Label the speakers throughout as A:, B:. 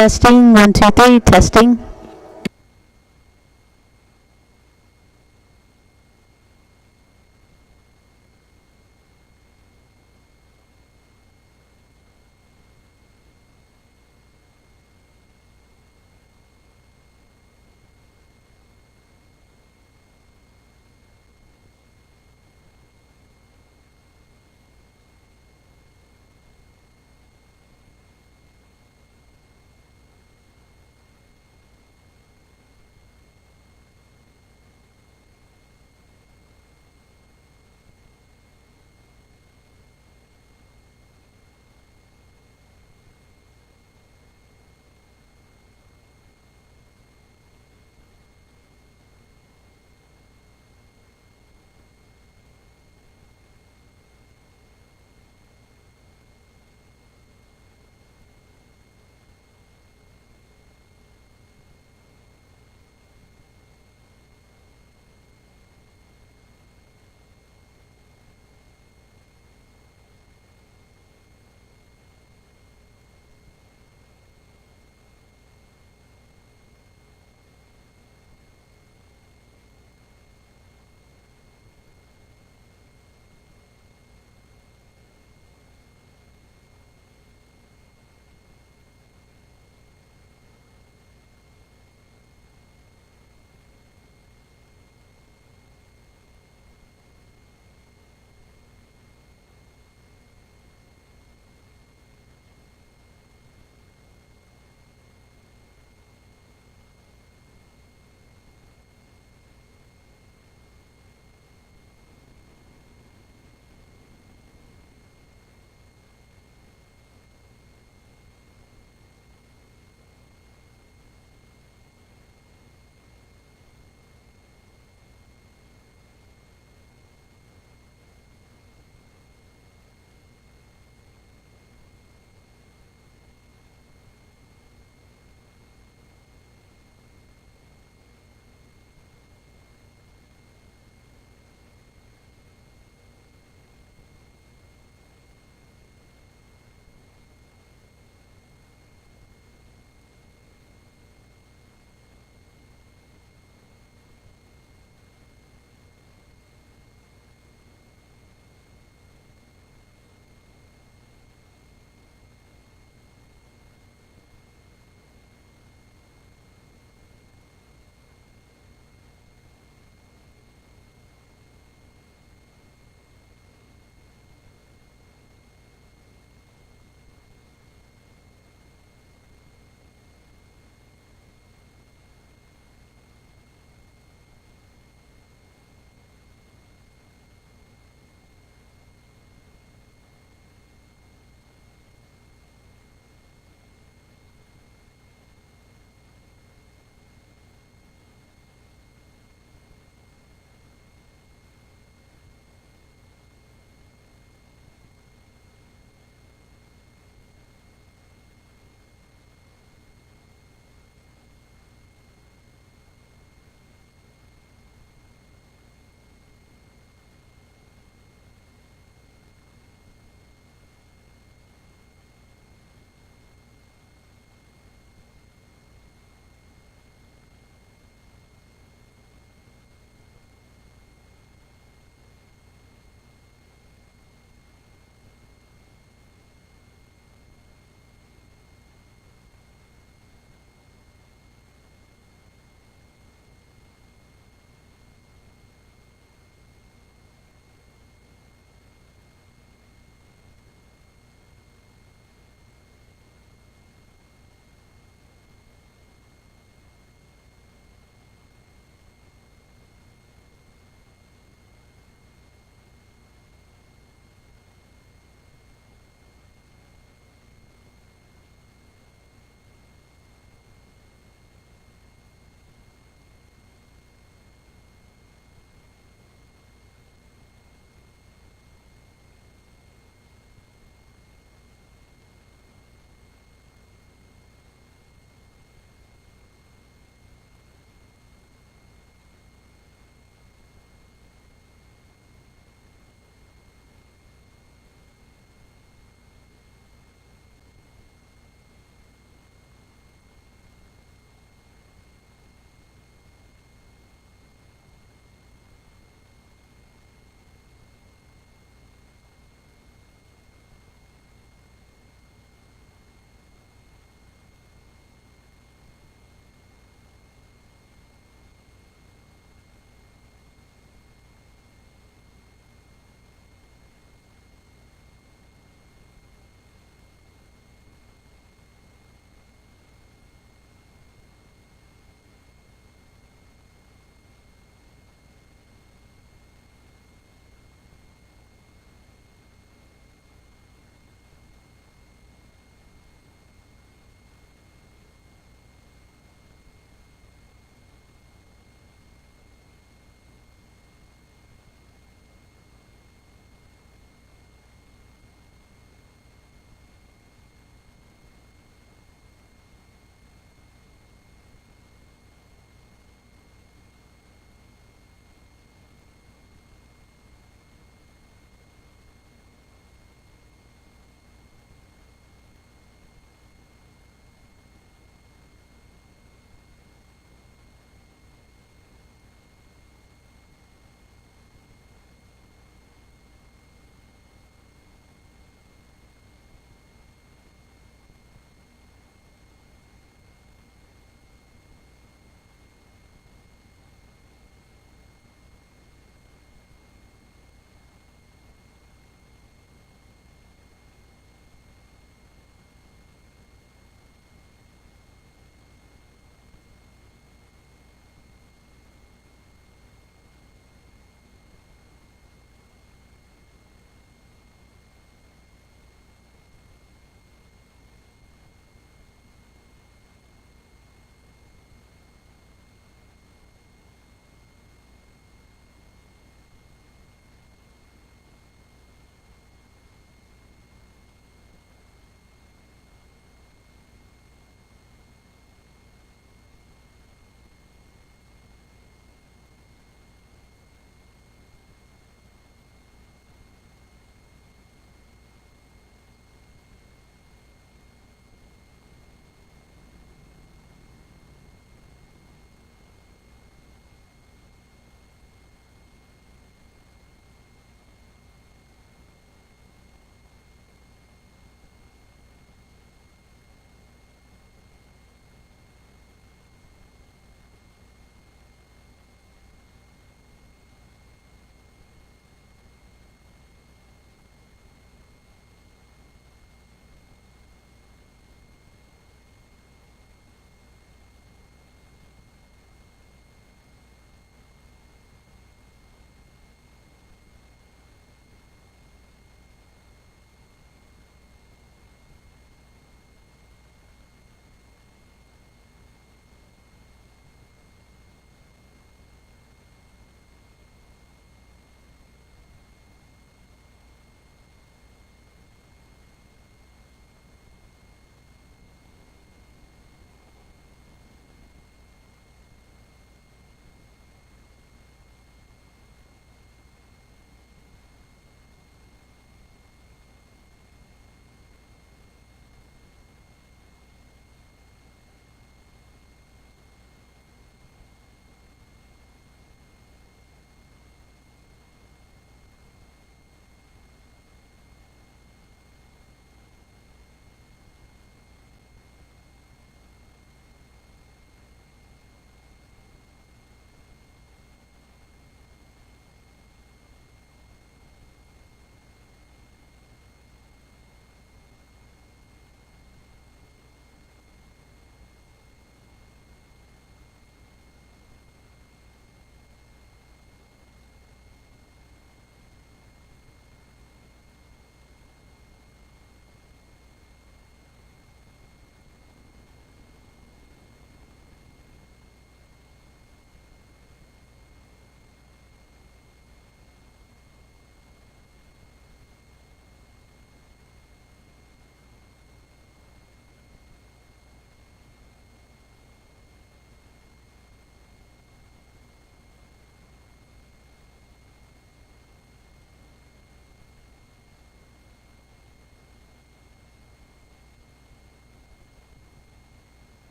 A: Testing, one, two, three, testing.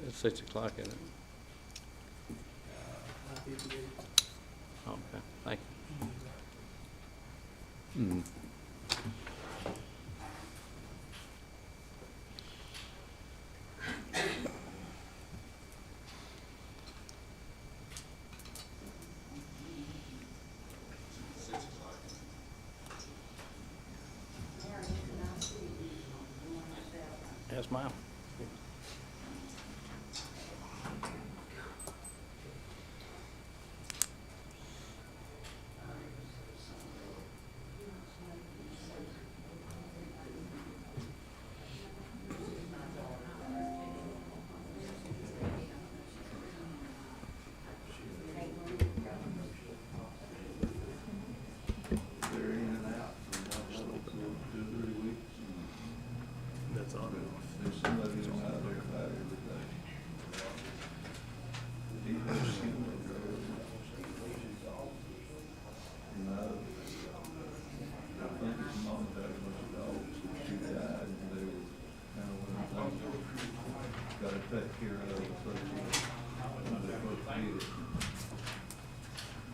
B: It's 6 o'clock, isn't it? Okay, thank you. Yes, ma'am.
C: They're in and out from 2 or 3 weeks.
D: That's on.
C: There's somebody on out there about every day. He has seen them go. No. I think his mom had a bunch of dogs, and she died, and they were kind of one of the things gotta take care of the first year. When they first get it.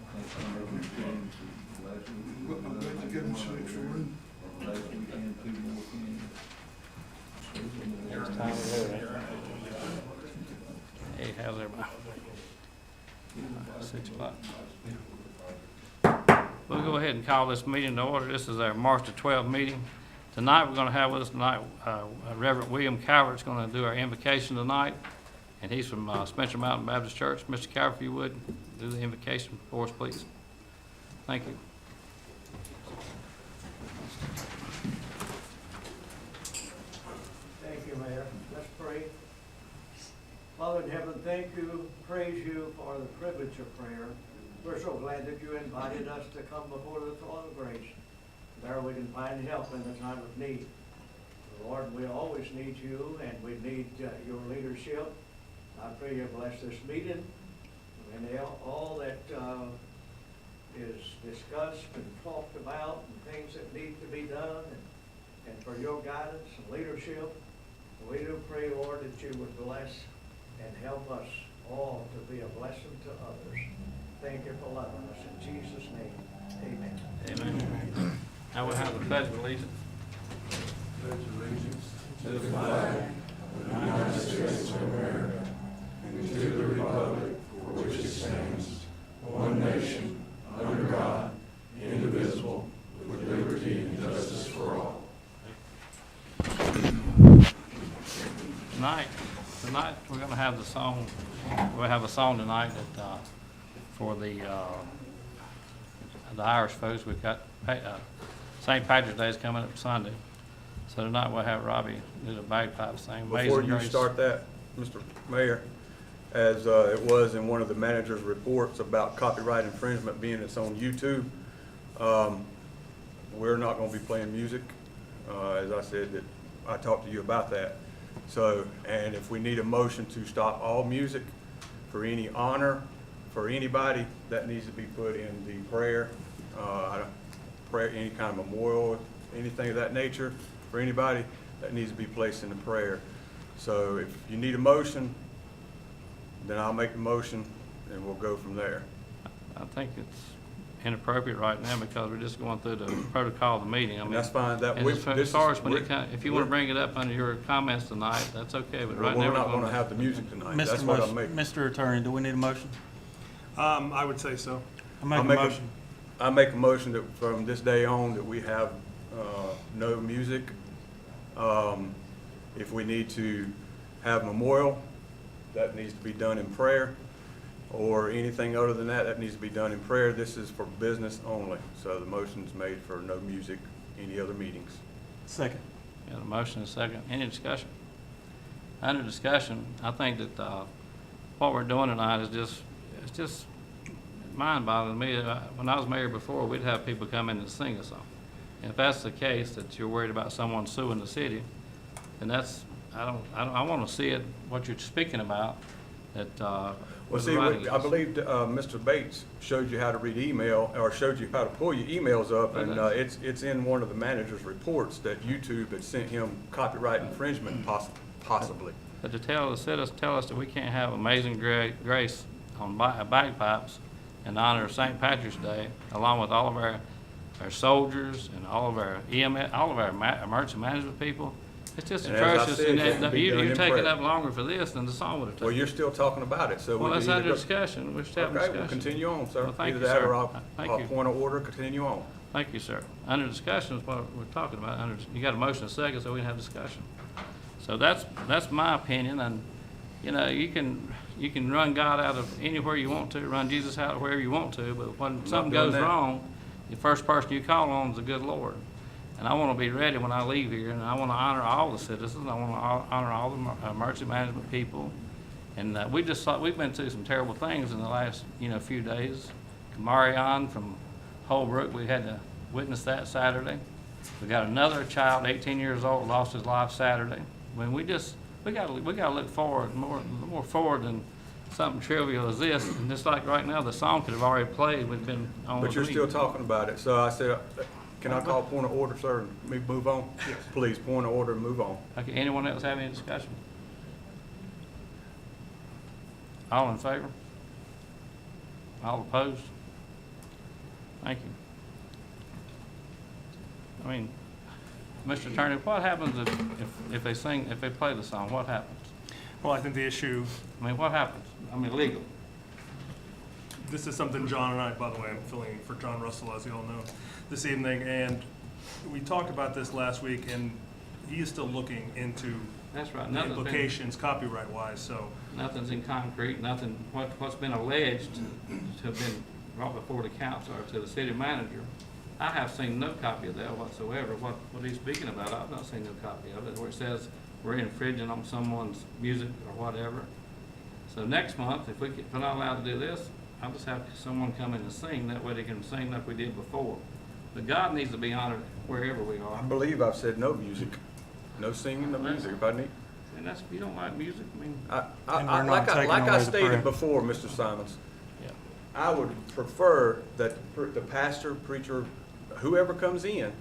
C: I think some of them changed last week.
E: Well, I'm glad to get them some extra room.
C: Last weekend, 2 more came.
B: It's time to go, right? Hey, how's everybody? 6 o'clock. We'll go ahead and call this meeting to order. This is our March the 12th meeting. Tonight, we're going to have with us tonight Reverend William Calvert's going to do our invocation tonight, and he's from Spencer Mountain Baptist Church. Mr. Calvert, if you would, do the invocation for us, please. Thank you.
F: Thank you, Mayor. Let's pray. Father in heaven, thank you, praise you for the privilege of prayer. We're so glad that you invited us to come before the throne of grace. There we can find help in the time of need. Lord, we always need you, and we need your leadership. I pray you bless this meeting and all that is discussed and talked about and things that need to be done, and for your guidance and leadership. We do pray, Lord, that you would bless and help us all to be a blessing to others. Thank you for loving us. In Jesus' name, amen.
B: Amen. Now we'll have the pledge of allegiance. Tonight, we're gonna have the song, we'll have a song tonight that, for the Irish folks. We've got, St. Patrick's Day is coming up Sunday. So tonight we'll have Robbie do the bagpipe thing.
D: Before you start that, Mr. Mayor, as it was in one of the manager's reports about copyright infringement being it's on YouTube, we're not going to be playing music. As I said, that I talked to you about that. So, and if we need a motion to stop all music for any honor for anybody, that needs to be put in the prayer, any kind of memorial, anything of that nature for anybody, that needs to be placed in the prayer. So if you need a motion, then I'll make the motion and we'll go from there.
B: I think it's inappropriate right now because we're just going through the protocol of the meeting. I mean,
D: And that's fine. That
B: and
D: we,
B: as far as when if you want to bring it up under your comments tonight, that's okay. But right now
D: we're not going to have the music tonight. That's what I'm making.
G: Mr. Attorney, do we need a motion?
E: I would say so.
G: I make a
D: make a-
G: motion.
D: I make a motion that from this day on that we have no music. If we need to have memorial, that needs to be done in prayer, or anything other than that, that needs to be done in prayer. This is for business only, so the motion's made for no music, any other meetings.
G: Second.
B: Got a motion and a second. Any discussion? Under discussion, I think that what we're doing tonight is just mind-boggling to me. When I was mayor before, we'd have people come in and sing a song. And if that's the case, that you're worried about someone suing the city, then that's, I want to see it, what you're speaking about, that,
D: Well,
B: what
D: see,
B: the writing
D: I
B: is.
D: believe Mr. Bates showed you how to read email, or showed you how to pull your emails up, and it's in one of the manager's reports that YouTube had sent him copyright infringement possibly.
B: but to tell us that we can't have Amazing Grace on bagpipes in honor of St. Patrick's Day, along with all of our soldiers and all of our EMS, all of our emergency management people. It's just
D: And as I
B: atrocious,
D: said,
B: and
D: it can be done
B: you're
D: in
B: taking
D: prayer.
B: up longer for this than the song would have taken.
D: Well, you're still talking about it, so we
B: Well,
D: can
B: that's
D: either
B: under
D: go.
B: discussion, we're still having
D: Okay,
B: discussion.
D: we'll continue on, sir.
B: Well, thank
D: Either
B: you,
D: that
B: sir.
D: or I'll
B: Thank you.
D: point of order, continue on.
B: Thank you, sir. Under discussion is what we're talking about. You got a motion and a second, so we can have discussion. So that's my opinion, and, you know, you can run God out of anywhere you want to, run Jesus out of wherever you want to, but when something
D: doing
B: goes
D: that.
B: wrong, the first person you call on is the good Lord. And I want to be ready when I leave here, and I want to honor all the citizens. I want to honor all the emergency management people. And we've been through some terrible things in the last, few days. Kamarion from Holbrook, we had to witness that Saturday. We got another child, 18 years old, lost his life Saturday. When we got to look forward, more forward than something trivial as this. And just like right now, the song could have already played. We've been on.
D: But you're still talking about it, so I said, can I call point of order, sir, and move on?
E: Yes.
D: Please, point of order and move on.
B: Okay, anyone else have any discussion? All in favor? All opposed? Thank you. I mean, Mr. Attorney, what happens if they play the song, what happens?
E: Well, I think the issue,
B: I mean, what happens? I mean, legally.
E: this is something John and I, by the way, I'm filling in for John Russell, as you all know, this evening, and we talked about this last week, and he is still looking into
B: That's right.
E: the
B: Nothing's been-
E: implications copyright-wise, so.
B: Nothing's in concrete, what's been alleged to have been brought before the council or to the city manager. I have seen no copy of that whatsoever. What he's speaking about, I've not seen no copy of it, where it says we're infringing on someone's music or whatever. So next month, if we're not allowed to do this, I'll just have someone come in and sing, that way they can sing like we did before. But God needs to be honored wherever we
D: I
B: are.
D: believe I've said no music, no singing, no music, if I need.
B: And you don't like music, I mean,
G: And we're not taking
D: Like I
G: away the
D: stated
G: prayer.
D: before, Mr. Simons,
B: yeah.
D: I would prefer that the pastor, preacher, whoever comes in,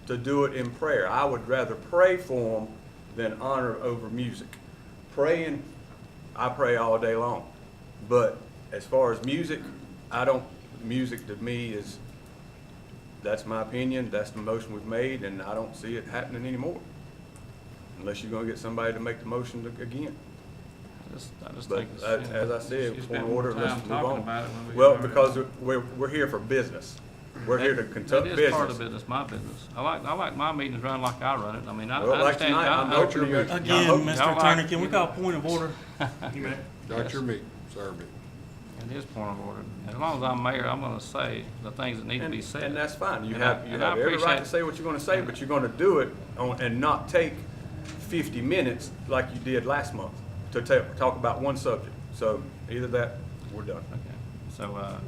D: to do it in prayer. I would rather pray for them than honor over music. Praying, I pray all day long. But as far as music, music to me that's my opinion, that's the motion we've made, and I don't see it happening anymore. Unless you're gonna get somebody to make the motion again.
B: I just
D: But
B: think it's.
D: as I said,
B: she
D: point
B: spent
D: of
B: more
D: order,
B: time
D: let's move
B: talking
D: on.
B: about it when we
D: Well,
B: got over
D: because
B: there.
D: we're here for business. We're here to conduct
B: That is part of
D: business.
B: business, my business. I like my meetings run like I run it. I mean, I
D: Well, like
B: understand.
D: tonight, I'm
B: I-
D: opening your.
G: Again,
B: Y'all
G: Mr.
B: like-
G: Attorney, can we call point of order?
E: You may.
H: That's your meeting, sir meeting.
B: It is point of order. As long as I'm mayor, I'm gonna say the things that need to be said.
D: And that's fine. You
B: And
D: have
B: and I
D: every right
B: appreciate-
D: to say what you're gonna say, but you're gonna do it and not take 50 minutes like you did last month to talk about one subject. So either that, we're done.
B: Okay, so,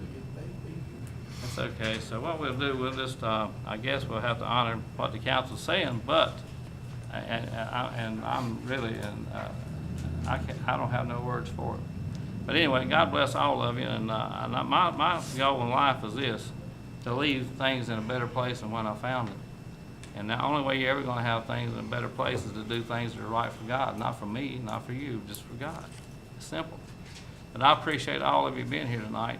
B: that's okay. So what we'll do, we'll just, I guess we'll have to honor what the council's saying, but, and I'm really, I don't have no words for it. But anyway, God bless all of you, and my goal in life is this, to leave things in a better place than when I found it. And the only way you're ever gonna have things in a better place is to do things that are right for God, not for me, not for you, just for God. It's simple. But I appreciate all of you being here tonight.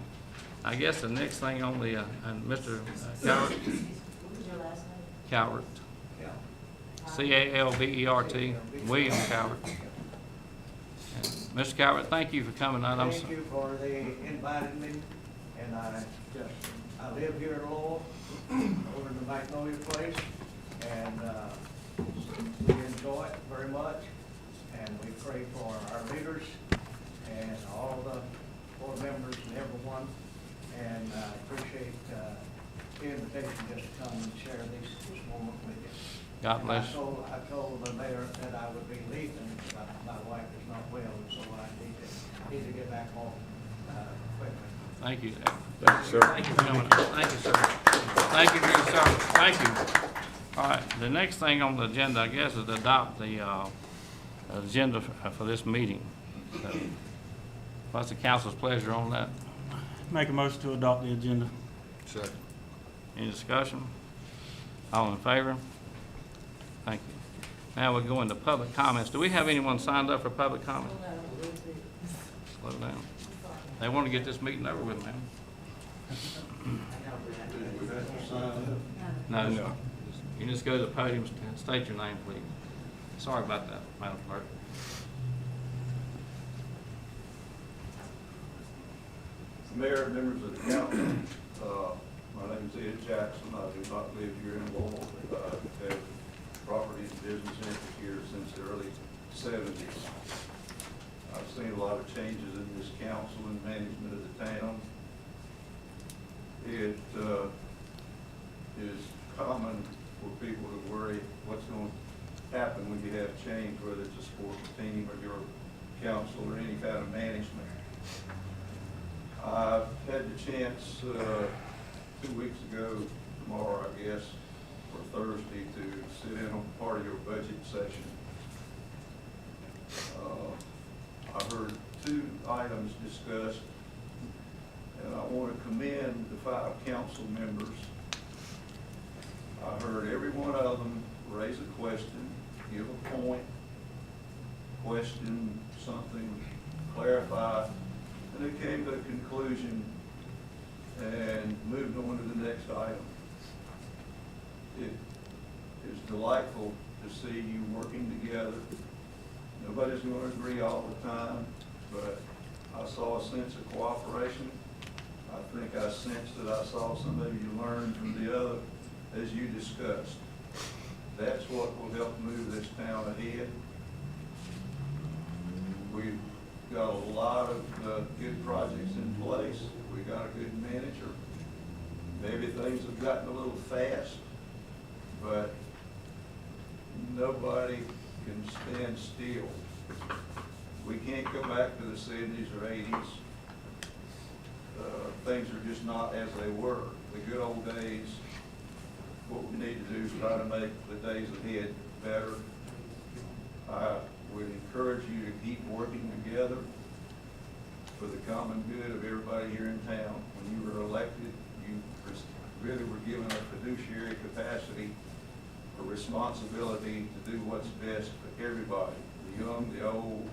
B: I guess the next thing on the, and Mr. Calvert.
I: What was your last name?
B: Calvert, C-A-L-V-E-R-T, William Calvert. And Mr. Calvert, thank you for coming tonight. I'm
F: Thank
B: sorry.
F: you for inviting me, and I live here in Lowell, over in the Magnolia Place, and we enjoy it very much, and we pray for our leaders and all the board members and everyone, and I appreciate the invitation just to come and share this moment with you.
B: God bless you.
F: And I told the mayor that I would be leaving, but my wife is not well, and so I need to get back home quickly.
B: Thank you.
D: Thank you, sir.
B: Thank you for coming. Thank you, sir. Thank you for your service. Thank you. All right, the next thing on the agenda, I guess, is to adopt the agenda for this meeting. So, what's the council's pleasure on that?
G: Make a motion to adopt the agenda.
H: Second.
B: Any discussion? All in favor? Thank you. Now we'll go into public comments. Do we have anyone signed up for public comment? Slow down. They want to get this meeting over with, man.
C: We have to sign up.
B: No, no. You just go to the podium and state your name, please. Sorry about that, Madam Clerk.
C: Mayor, members of the council, my name is Ed Jackson. I do not live here in Louisville. I've had property and business interests here since the early 70s. I've seen a lot of changes in this council and management of the town. It is common for people to worry what's going to happen when you have change, whether it's a sports team or your council or any kind of management. I've had the chance 2 weeks ago, tomorrow I guess, or Thursday, to sit in on part of your budget session. I heard 2 items discussed, and I want to commend the 5 council members. I heard every one of them raise a question, give a point, question something, clarify, and they came to a conclusion and moved on to the next item. It is delightful to see you working together. Nobody's going to agree all the time, but I saw a sense of cooperation. I think I sensed that I saw some of you learn from the other as you discussed. That's what will help move this town ahead. We've got a lot of good projects in place. We got a good manager. Maybe things have gotten a little fast, but nobody can stand still. We can't go back to the 70s or 80s. Things are just not as they were. The good old days, what we need to do is try to make the days ahead better. I would encourage you to keep working together for the common good of everybody here in town. When you were elected, you really were given a fiduciary capacity, a responsibility to do what's best for everybody, the young, the old,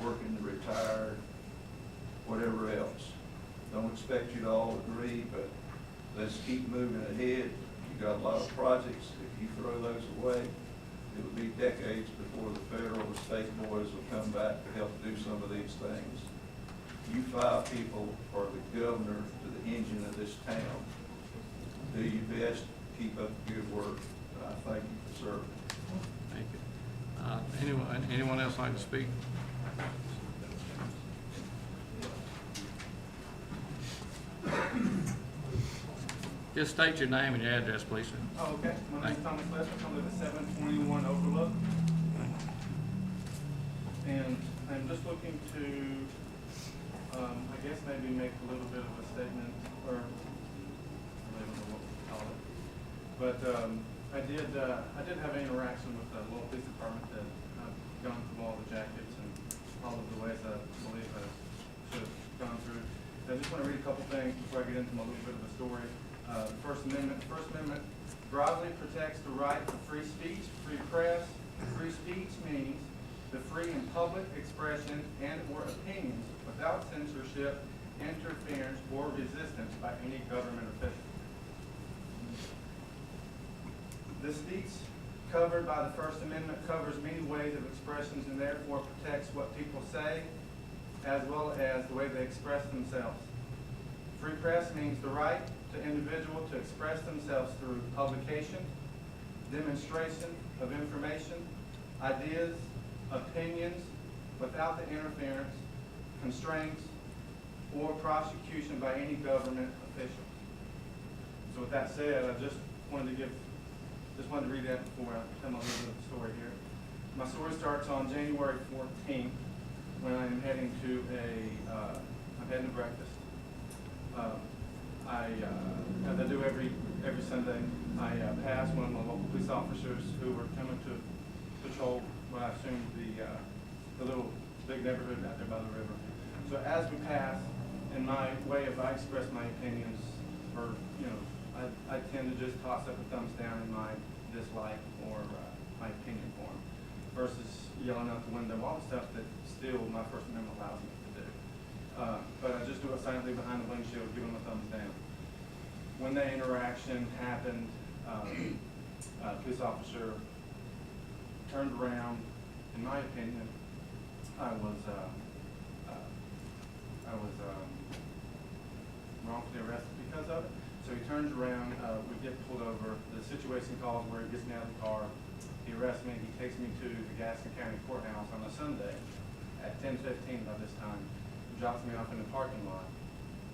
C: working, the retired, whatever else. Don't expect you to all agree, but let's keep moving ahead. You got a lot of projects. If you throw those away, it will be decades before the federal or state boys will come back to help do some of these things. You 5 people are the governor to the engine of this town. Do your best, keep up the good work. I thank you for serving.
B: Thank you. Anyone else like to speak? Just state your name and your address, please, sir.
J: Oh, okay. My name's Thomas Lester. I live at 721 Overlook. And I'm just looking to, I guess maybe make a little bit of a statement, or I don't know what to call it. But I did have an interaction with the local police department that I've gone through all the jackets and all of the ways I believe I should have gone through. I just want to read a couple things before I get into my little bit of a story. The First Amendment broadly protects the right to free speech, free press. Free speech means the free and public expression and or opinions without censorship, interference, or resistance by any government official. The speech covered by the First Amendment covers many ways of expressions and therefore protects what people say as well as the way they express themselves. Free press means the right to individual to express themselves through publication, demonstration of information, ideas, opinions, without the interference, constraints, or prosecution by any government official. So with that said, I just wanted to read that before I tell my little bit of the story here. My story starts on January 14th when I'm heading to breakfast. As I do every Sunday, I pass one of my local police officers who were coming to patrol what I assume the little big neighborhood out there by the river. So as we pass, in my way, if I express my opinions, or I tend to just toss up a thumbs down in my dislike or my opinion for him. versus yelling out the window, all the stuff that still my First Amendment allows me to do. But I just do it silently behind the windshield, give them a thumbs down. When that interaction happened, a police officer turned around. In my opinion, I was wrongfully arrested because of it. So he turns around, we get pulled over. The situation calls where he gets me out of the car. He arrests me. He takes me to the Gaston County Courthouse on a Sunday at 10:15 by this time. Drops me off in the parking lot.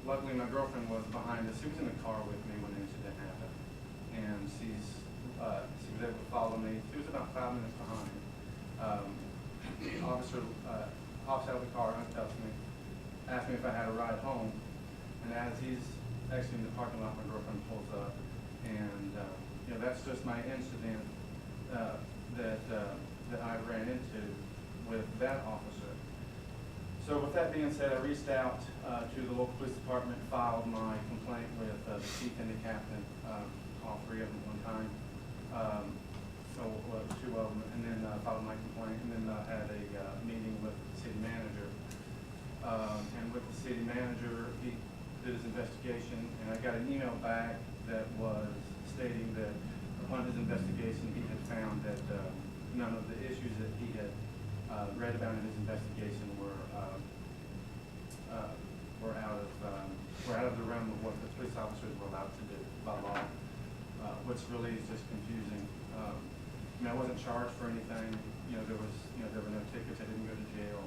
J: Luckily, my girlfriend was behind us. She was in the car with me when the incident happened, and she was able to follow me. She was about 5 minutes behind. The officer hops out of the car, uncuffs me, asked me if I had a ride home, and as he's exiting the parking lot, my girlfriend pulls up, and that's just my incident that I ran into with that officer. So with that being said, I reached out to the local police department, filed my complaint with the chief and the captain, all three of them at one time. Two of them, and then filed my complaint, and then had a meeting with the city manager. And with the city manager, he did his investigation, and I got an email back that was stating that upon his investigation, he had found that none of the issues that he had read about in his investigation were out of the realm of what the police officers were allowed to do by law, which really is just confusing. I wasn't charged for anything. There were no tickets. I didn't go to jail.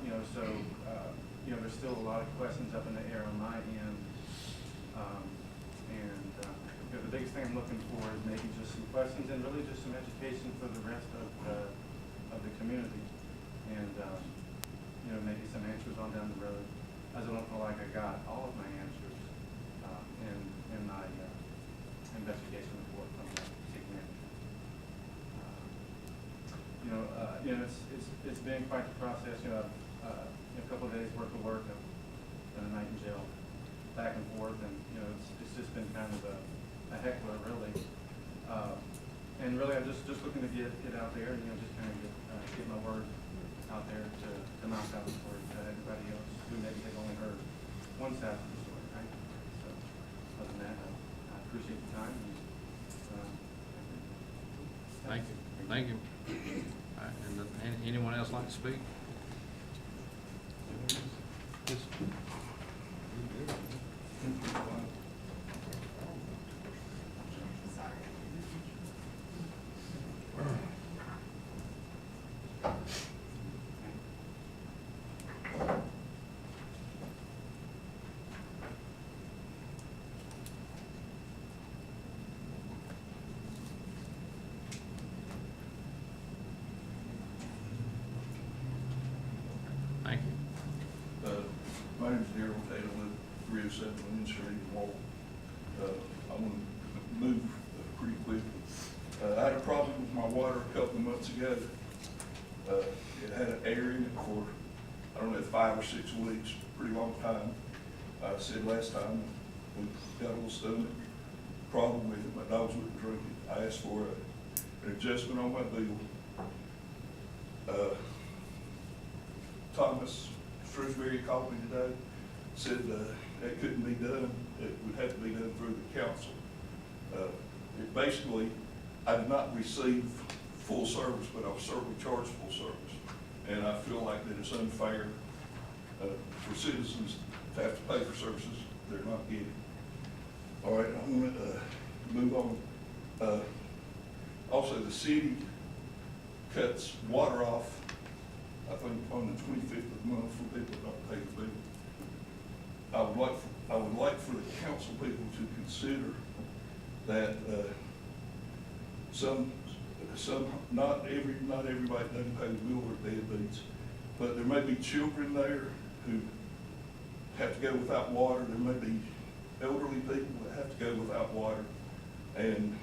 J: There's still a lot of questions up in the air on my end. The biggest thing I'm looking for is maybe just some questions and really just some education for the rest of the community, and maybe some answers on down the road. As I don't feel like I got all of my answers in my investigation report from the city manager. It's been quite the process. A couple of days worth of work. I've done a night in jail, back and forth, and it's just been kind of a heckler, really. And really, I'm just looking to get it out there, and just kind of get my word out there to mouth out the story to everybody else who maybe has only heard one side of the story, right? So, other than that, I appreciate the time.
B: Thank you. Thank you. All right, and anyone else like to speak? Yes. Thank you.
C: My name's Darrell Taylor, live 307 Lynn Street in Walton. I'm going to move pretty quickly. I had a problem with my water a couple of months ago. It had an error in it for, I don't know, 5 or 6 weeks, pretty long time. I said last time we got a little stomach problem with it. My dogs wouldn't drink it. I asked for an adjustment on my bill. Thomas Shrewsbury called me today, said that couldn't be done. It would have to be done through the council. Basically, I did not receive full service, but I was certainly charged full service. And I feel like that it's unfair for citizens to have to pay for services they're not getting. All right, I'm going to move on. Also, the city cuts water off, I think, on the 25th of the month for people that don't pay the bill. I would like for the council people to consider that not everybody doesn't pay the bill or deadbeats, but there may be children there who have to go without water. There may be elderly people that have to go without water, and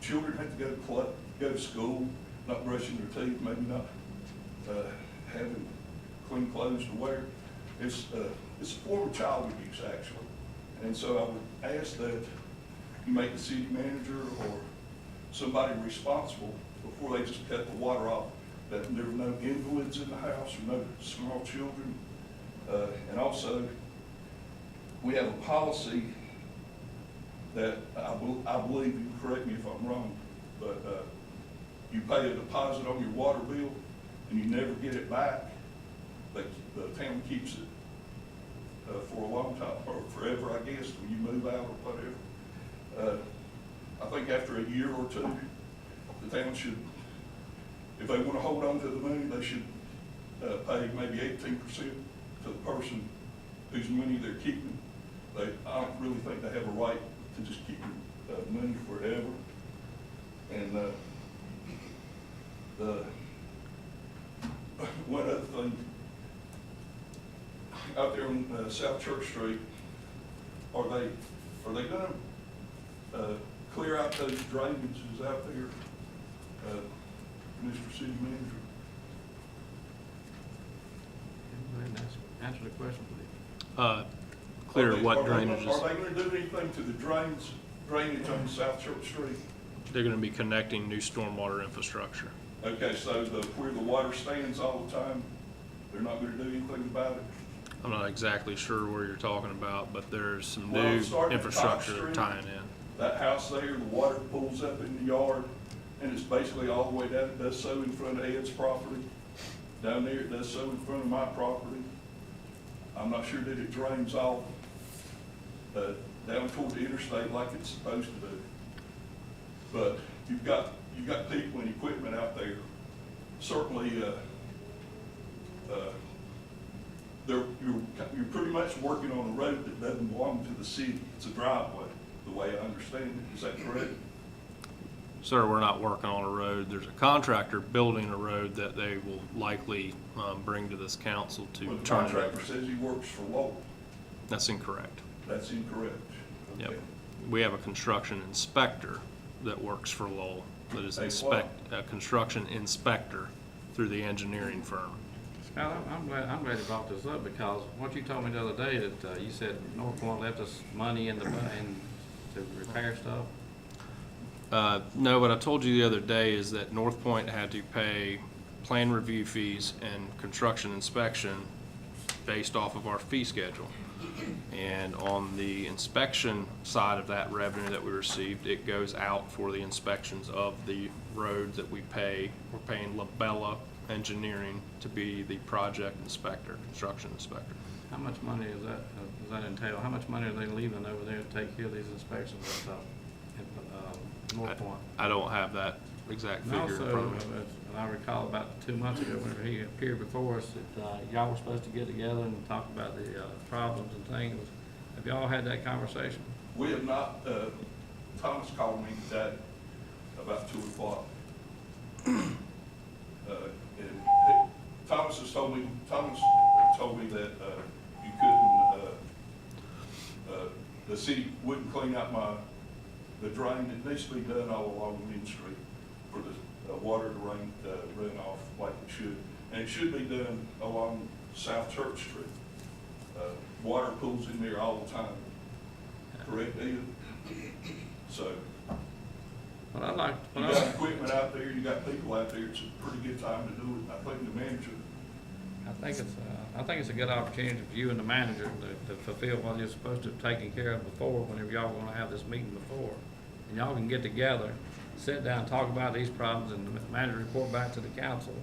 C: children have to go to school, not brushing their teeth, maybe not having clean clothes to wear. It's a form of child abuse, actually. And so I would ask that you make the city manager or
K: somebody responsible before they just cut the water off, that there were no invalids in the house or no small children. And also, we have a policy that I believe, you can correct me if I'm wrong, but you pay a deposit on your water bill and you never get it back, but the town keeps it for a long time, or forever, I guess, when you move out or whatever. I think after a year or two, the town should, if they want to hold on to the money, they should pay maybe 18% to the person whose money they're keeping. I don't really think they have a right to just keep your money forever. And one other thing, out there on South Church Street, are they gonna clear out those drainages out there, Mr. City Manager?
B: Go ahead and answer the question, please.
L: Clear what
K: Are they
L: drainages?
K: gonna do anything to the drainage on South Church Street?
L: They're gonna be connecting new stormwater infrastructure.
K: Okay, so where the water stands all the time, they're not gonna do anything about it?
L: I'm not exactly sure where you're talking about, but there's some
K: Well,
L: new
K: starting at
L: infrastructure
K: Top Street,
L: tying in.
K: That house there, the water pulls up in the yard, and it's basically all the way down. It does so in front of Ed's property. Down there, it does so in front of my property. I'm not sure that it drains off down toward the interstate like it's supposed to do. But you've got people and equipment out there. Certainly, you're pretty much working on a road that doesn't belong to the city. It's a driveway, the way I understand it. Is that correct?
L: Sir, we're not working on a road. There's a contractor building a road that they will likely bring to this council to
K: Well, the
L: turn it
K: contractor
L: over.
K: says he works for Lowell.
L: That's incorrect.
K: That's incorrect.
L: Yep.
K: Okay.
L: We have a construction inspector that works for Lowell, that is
K: what?
L: a construction inspector through the engineering firm.
B: Scott, I'm glad you brought this up, because what you told me the other day, that you said North Point left us money in to repair stuff.
L: No, what I told you the other day is that North Point had to pay plan review fees and construction inspection based off of our fee schedule. And on the inspection side of that revenue that we received, it goes out for the inspections of the road that we pay. We're paying Labella Engineering to be the project inspector, construction inspector.
B: How much money does that entail? How much money are they leaving over there to take care of these inspections at North Point?
L: I don't have that exact
B: And
L: figure in
B: also,
L: front of me.
B: and I recall about 2 months ago, whenever he appeared before us, that y'all were supposed to get together and talk about the problems and things. Have y'all had that conversation?
K: We have not, Thomas called me today about 2 o'clock. Thomas told me that you couldn't, the city wouldn't clean out the drain that needs to be done all along Main Street for the water to run off like it should. And it should be done along South Church Street. Water pools in there all the time. Correct, Ian? So,
B: What I'd like,
K: you got equipment out there, you got people out there, it's a pretty good time to do it. I think the manager,
B: I think it's a good opportunity for you and the manager to fulfill what you're supposed to have taken care of before, whenever y'all gonna have this meeting before. And y'all can get together, sit down, talk about these problems, and the manager report back to the council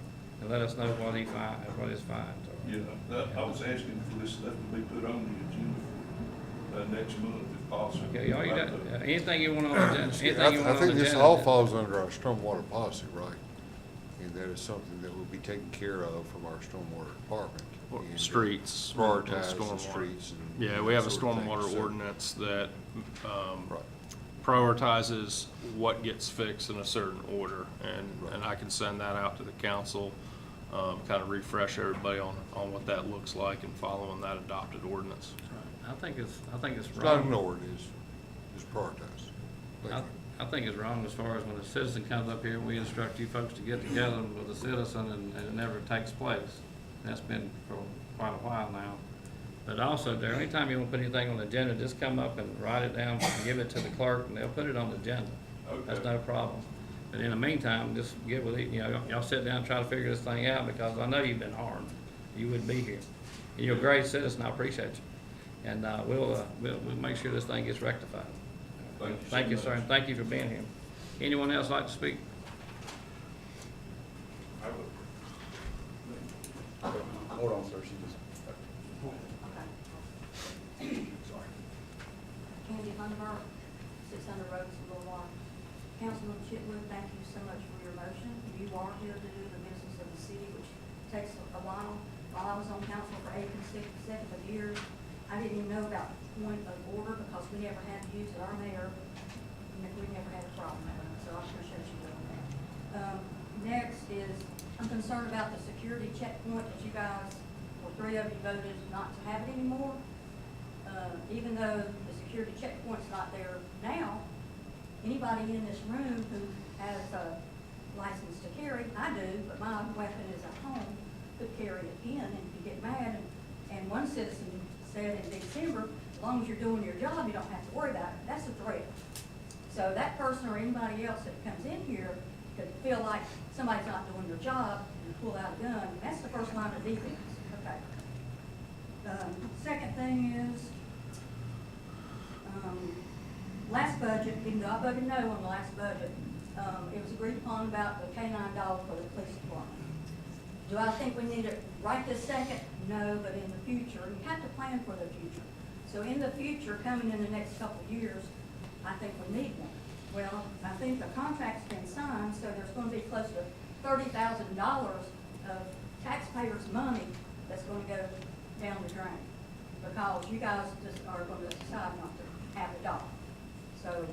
B: and let us know what his finds are.
K: I was asking for this stuff to be put on the agenda for next month if possible.
B: Okay, y'all, anything you want on the agenda, anything you want on the agenda?
H: I think this all falls under our stormwater policy, right? And that is something that will be taken care of from our stormwater department.
L: Or
H: And
L: streets.
H: Prioritize
L: stormwater.
H: the streets. And
L: Yeah, we have a
H: that sort of thing.
L: stormwater
H: So-
L: ordinance that
H: Right.
L: prioritizes what gets fixed in a certain order. And
H: Right.
L: I can send that out to the council, kind of refresh everybody on what that looks like and following that adopted ordinance.
B: I think it's
H: It's not
B: wrong.
H: ignored, it's prioritized. Thank you.
B: I think it's wrong as far as when a citizen comes up here and we instruct you folks to get together with a citizen and it never takes place. That's been for quite a while now. But also, Darryl, anytime you want to put anything on the agenda, just come up and write it down and give it to the clerk and they'll put it on the agenda. That's
K: Okay.
B: no problem. But in the meantime, just get with it, you know, y'all sit down and try to figure this thing out, because I know you've been harmed. You wouldn't be here. And you're a great citizen, I appreciate you. And, we'll make sure this thing gets rectified. Thank you, sir, and thank you for being here. Anyone else like to speak?
D: Hold on, sir, she just.
I: Candy Funderburk, 600 Rose Boulevard. Councilman Chitwood, thank you so much for your motion. You are here to do the business of the city, which takes a while. While I was on council for 8 consecutive years, I didn't even know about point of order because we never had to use it. Our mayor, we never had a problem with it, so I appreciate you doing that. Next is, I'm concerned about the security checkpoint that you guys, or 3 of you voted not to have it anymore. Even though the security checkpoint's not there now, anybody in this room who has a license to carry, I do, but my weapon is at home, could carry it in and you get mad. And one citizen said in December, as long as you're doing your job, you don't have to worry about it. That's a threat. So that person or anybody else that comes in here could feel like somebody's not doing their job and pull out a gun. That's the first line of defense. Okay. Second thing is, last budget, even though I voted no on the last budget, it was agreed upon about the K-9 dog for the police department. Do I think we need it right this second? No, but in the future, you have to plan for the future. So in the future, coming in the next couple of years, I think we need one. Well, I think the contract's been signed, so there's going to be close to $30,000 of taxpayers' money that's going to go down the drain because you guys just are going to decide not to have a dog. So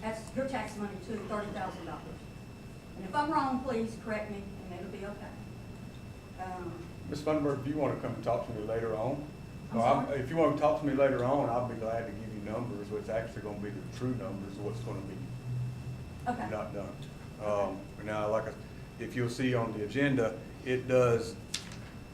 I: that's your tax money too, $30,000. And if I'm wrong, please correct me, and it'll be okay.
D: Ms. Funderburk, do you want to come and talk to me later on?
I: I'm
D: Well,
I: sorry?
D: if you want to talk to me later on, I'll be glad to give you numbers, what's actually going to be the true numbers of what's going to be
I: Okay.
D: not done. Now, if you'll see on the agenda, it does,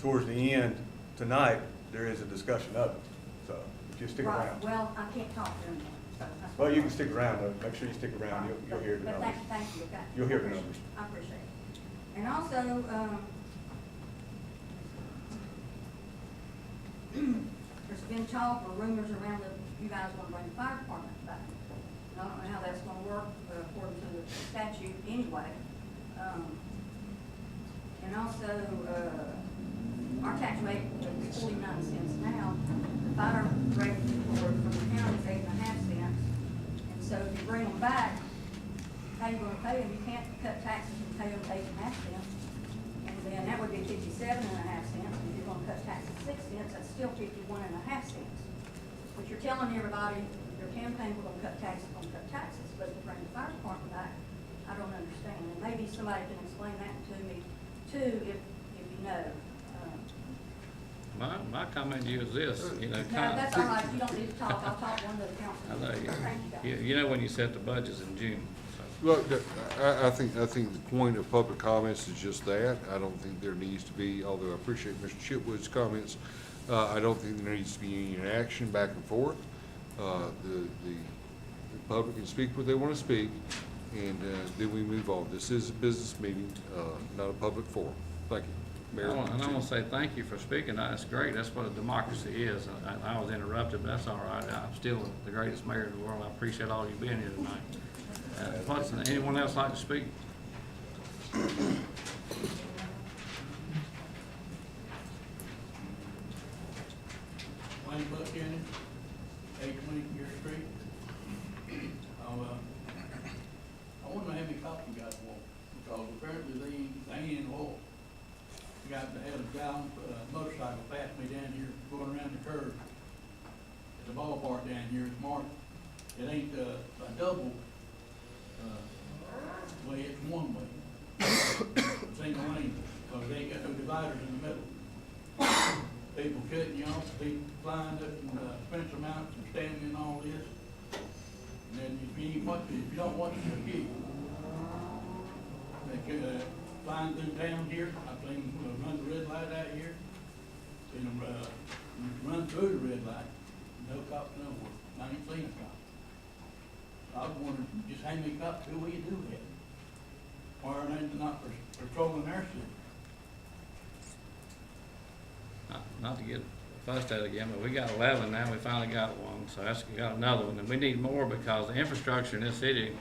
D: towards the end tonight, there is a discussion of it. So if you stick
I: Right.
D: around.
I: Well, I can't talk to them. So that's
D: Well,
I: what-
D: you can stick around, though. Make sure you stick around. You'll hear the
I: But
D: numbers.
I: thank you, okay.
D: You'll hear the
I: I appreciate-
D: numbers.
I: I appreciate it. And also, there's been talk or rumors around that you guys want to bring the fire department back. I don't know how that's going to work according to the statute anyway. And also, our tax rate is 49 cents now. The fire rate for the county is 8.5 cents. And so if you bring them back, how you going to pay them? You can't cut taxes and pay them 8.5 cents. And then that would be 57.5 cents. And if you're going to cut taxes 6 cents, that's still 51.5 cents. But you're telling everybody, your campaign, we're going to cut taxes, but to bring the fire department back, I don't understand. And maybe somebody can explain that to me too, if you know.
B: My comment to you is this, you know.
I: No, that's all right. You don't need to talk. I'll talk one to the council.
B: I know
I: Thank you, guys.
B: you know when you set the budgets in June, so.
H: Look, I think the point of public comments is just that. I don't think there needs to be, although I appreciate Mr. Chitwood's comments, I don't think there needs to be any action back and forth. The public can speak what they want to speak, and then we move on. This is a business meeting, not a public forum. Thank you. Mayor,
B: And I want
H: continue.
B: to say thank you for speaking. That's great. That's what a democracy is. I was interrupted, but that's all right. I'm still the greatest mayor in the world. I appreciate all you being here tonight. Anyone else like to speak?
M: Wayne Buchanan, 820 Gear Street. I want to know how many cops you got for, because apparently they ain't oil. The guy that had a gallon motorcycle passed me down here going around the curve at the ballpark down here. It's marked. It ain't a double way, it's one way. Single lane, because they ain't got no dividers in the middle. People cutting you off, people flying up in Spencer Mountains and standing in all this. And then if you don't want to get they flying through town here, I've seen them run the red light out here. Seen them run through the red light, no cops nowhere. I ain't seen a cop. I was wondering just how many cops do we do that? Why are they not patrolling their city?
B: Not to get fussed at again, but we got 11 now, we finally got one, so that's, we got another one, and we need more because the infrastructure in this city,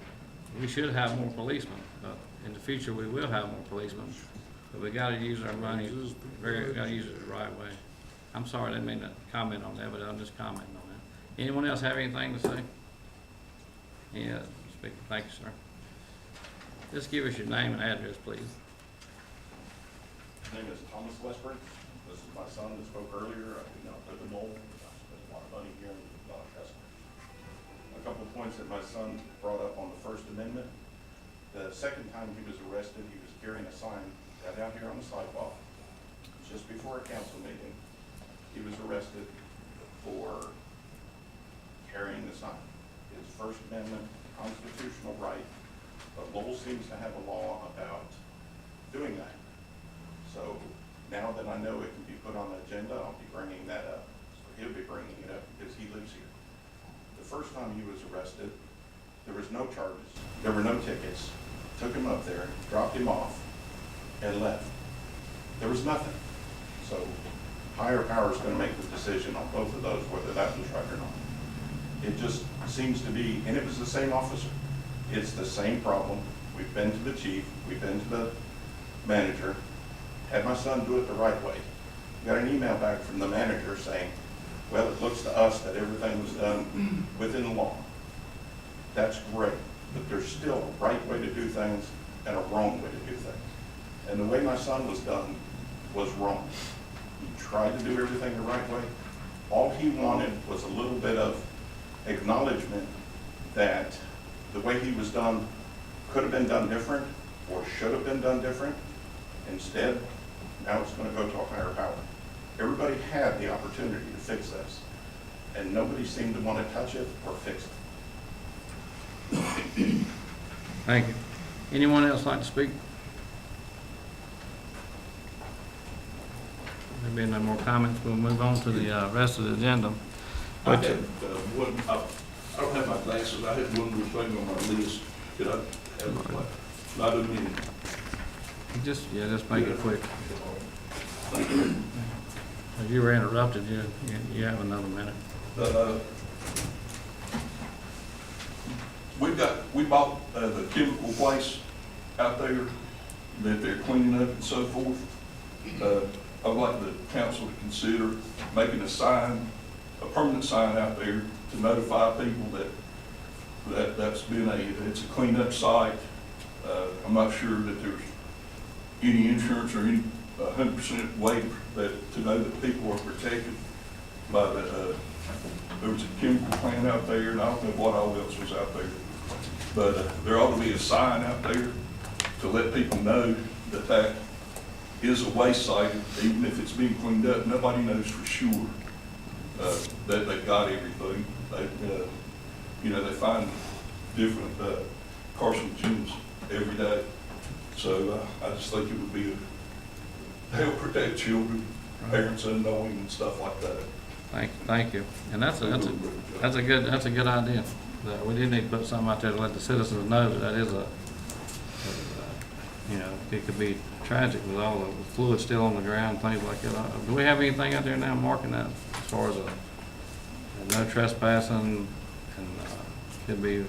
B: we should have more policemen. In the future, we will have more policemen, but we gotta use our money, we gotta use it the right way. I'm sorry, I didn't mean to comment on that, but I'm just commenting on that. Anyone else have anything to say? Yeah, speak, thank you, sir. Just give us your name and address, please.
N: His name is Thomas Westbrook. This is my son that spoke earlier. I do not live in Lowell. I spent a lot of money here in Doncaster. A couple of points that my son brought up on the First Amendment. The second time he was arrested, he was carrying a sign right out here on the sidewalk, just before a council meeting. He was arrested for carrying the sign. His First Amendment constitutional right, but Lowell seems to have a law about doing that. So now that I know it can be put on the agenda, I'll be bringing that up. So he'll be bringing it up because he lives here. The first time he was arrested, there was no charges. There were no tickets. Took him up there, dropped him off, and left. There was nothing. So higher power is going to make the decision on both of those, whether that was right or not. It just seems to be, and it was the same officer. It's the same problem. We've been to the chief, we've been to the manager, had my son do it the right way. Got an email back from the manager saying, well, it looks to us that everything was done within the law. That's great, but there's still a right way to do things and a wrong way to do things. And the way my son was done was wrong. He tried to do everything the right way. All he wanted was a little bit of acknowledgement that the way he was done could have been done different or should have been done different. Instead, now it's going to go to a higher power. Everybody had the opportunity to fix this, and nobody seemed to want to touch it or fix it.
B: Thank you. Anyone else like to speak? There being no more comments, we'll move on to the rest of the agenda.
K: I had one, I don't have my glasses, I had one more thing on my list. Could I have like, not a minute?
B: Just make it quick.
K: Thank you.
B: If you were interrupted, you have another minute.
K: We bought the chemical place out there that they're cleaning up and so forth. I'd like the council to consider making a sign, a permanent sign out there to notify people that that's been it's a cleanup site. I'm not sure that there's any insurance or any 100% way that to know that people are protected by the, there was a chemical plant out there, and I don't know what all else was out there. But there ought to be a sign out there to let people know that that is a waste site, even if it's being cleaned up. Nobody knows for sure that they've got everything. They find different carcinogens every day. So I just think it would be help protect children, parents unknowing and stuff like that.
B: Thank you. And that's a good idea. We do need to put something out there to let the citizens know that is it could be tragic with all the fluid still on the ground, things like that. Do we have anything out there now marking that as far as no trespassing and could be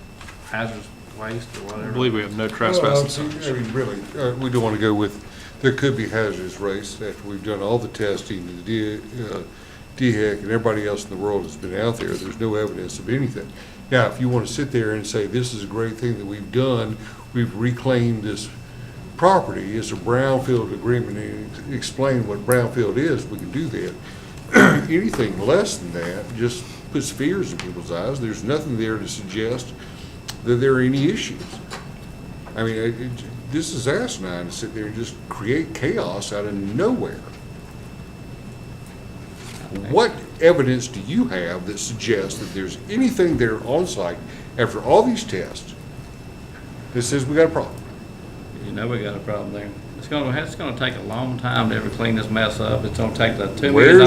B: hazardous waste or whatever?
L: I believe we have no trespassing signs.
H: I mean, really, we don't want to go with, there could be hazardous waste after we've done all the testing, the DHEC and everybody else in the world has been out there. There's no evidence of anything. Now, if you want to sit there and say, this is a great thing that we've done, we've reclaimed this property, it's a brownfield agreement, and explain what brownfield is, we can do that. Anything less than that just puts fears in people's eyes. There's nothing there to suggest that there are any issues. I mean, this is asinine to sit there and just create chaos out of nowhere. What evidence do you have that suggests that there's anything there on site after all these tests that says we got a problem?
B: You know we got a problem there. It's gonna take a long time to ever clean this mess up. It's gonna take the $2 million,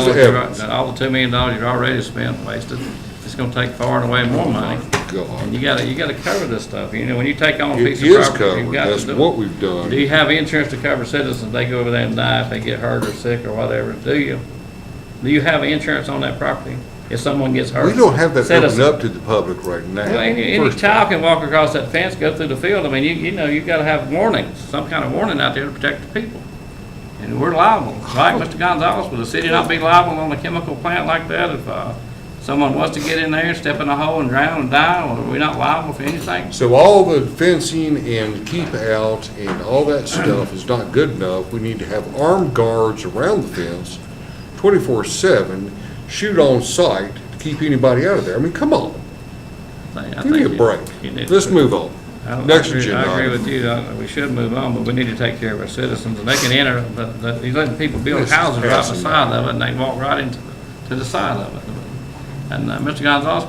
B: all the $2 million you've already spent, wasted. It's gonna take far and away more money.
H: God.
B: And you gotta cover this stuff. You know, when you take on a
H: It
B: piece of
H: is
B: property, you've
H: covered,
B: got
H: that's
B: to do
H: what
B: it.
H: we've done.
B: Do you have insurance to cover citizens? They go over there and die if they get hurt or sick or whatever, do you? Do you have insurance on that property if someone gets hurt?
H: We don't have that open
B: Citizen.
H: up to the public right now.
B: Well, any
H: first of all.
B: child can walk across that fence, go through the field. I mean, you know, you've gotta have warnings, some kind of warning out there to protect the people. And we're liable, right, Mr. Gonzalez? Would the city not be liable on a chemical plant like that if, someone was to get in there, step in a hole and drown and die? Or are we not liable for anything?
H: So all the fencing and keep out and all that stuff is not good enough. We need to have armed guards around the fence, 24/7, shoot on sight to keep anybody out of there. I mean, come on,
B: I
H: give me a
B: think
H: break.
B: you need
H: Let's
B: to-
H: move on. Next agenda
B: I agree
H: item.
B: with you, we should move on, but we need to take care of our citizens, and they can enter, you're letting people build
H: This is
B: houses right
H: passing
B: beside
H: by.
B: of it, and they walk right into to the side of it. And, Mr. Gonzalez,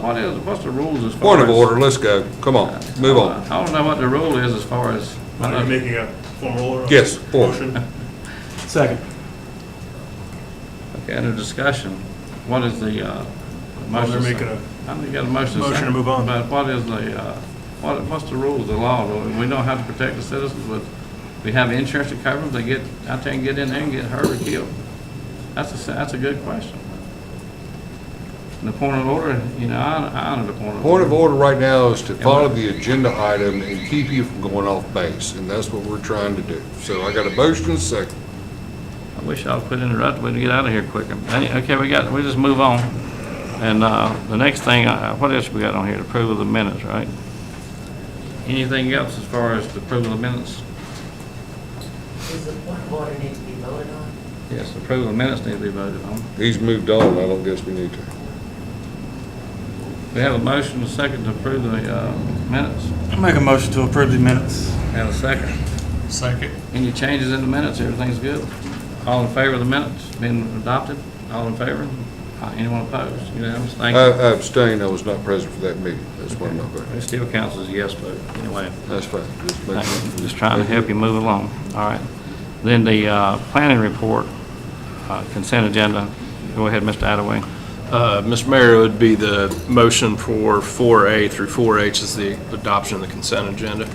B: what's the rules as far as?
H: Point of order, let's go. Come on, move on.
B: I don't know what the rule is as far as.
E: Are you making a formal order?
H: Yes, formal.
E: Motion?
G: Second.
B: Okay, under discussion, what is the,
E: Well,
B: motion?
E: they're making
B: I think you got a motion.
E: Motion to
B: second,
E: move on.
B: But what is the, what's the rules of the law? We know how to protect the citizens, but we have insurance to cover them, they get out there and get in there and get hurt or killed. That's a good question. And the point of order, you know, I honor the point of order.
H: Point of order right now is to follow the agenda item and keep you from going off base, and that's what we're trying to do. So I got a motion and a second.
B: I wish I'd quit interrupting, we to get out of here quicker. Okay, we just move on. And, the next thing, what else we got on here? Approval of the minutes, right? Anything else as far as the approval of the minutes?
O: Does the point of order need to be voted on?
B: Yes, approval of the minutes need to be voted on.
H: He's moved on, I don't guess we need to.
B: We have a motion, a second to approve the, minutes.
G: Make a motion to approve the minutes.
B: And a second.
E: Second.
B: Any changes in the minutes? Everything's good? All in favor of the minutes being adopted? All in favor? Anyone opposed? Unanimous? Thank
H: I
B: you.
H: abstain, I was not present for that meeting, that's why I'm not voting.
B: It still counts as a yes vote, anyway.
H: That's fine. Just make-
B: I'm just trying to help you move along. All right. Then the planning report, consent agenda. Go ahead, Mr. Attaway.
L: Mr. Mayor, it would be the motion for 4A through 4H is the adoption of the consent agenda.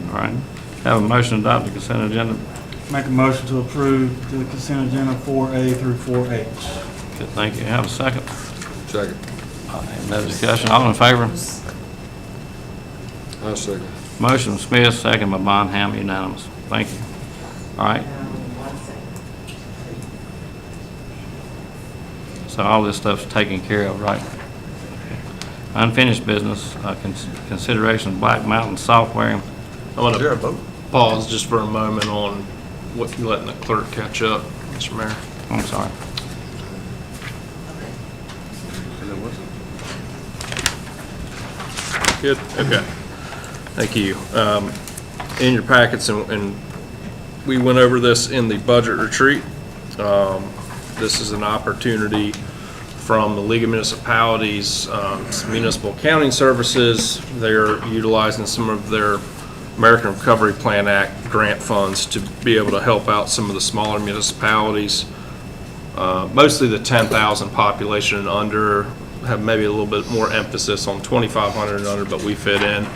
B: All right. Have a motion to adopt the consent agenda.
G: Make a motion to approve the consent agenda 4A through 4H.
B: Good, thank you. Have a second.
H: Second.
B: No discussion. All in favor?
H: I second.
B: Motion Smith, second by Bonham, unanimous. Thank you. All right.
O: 1 second.
B: So all this stuff's taken care of, right? Unfinished business, consideration of Black Mountain Software.
L: I want
D: Is there a
L: to
D: vote?
L: pause just for a moment on what you're letting the clerk catch up, Mr. Mayor.
B: I'm sorry.
L: Good, okay. Thank you. In your packets, and we went over this in the budget retreat. This is an opportunity from the League of Municipalities, Municipal Accounting Services. They're utilizing some of their American Recovery Plan Act grant funds to be able to help out some of the smaller municipalities. Mostly the 10,000 population and under, have maybe a little bit more emphasis on 2,500 and under, but we fit in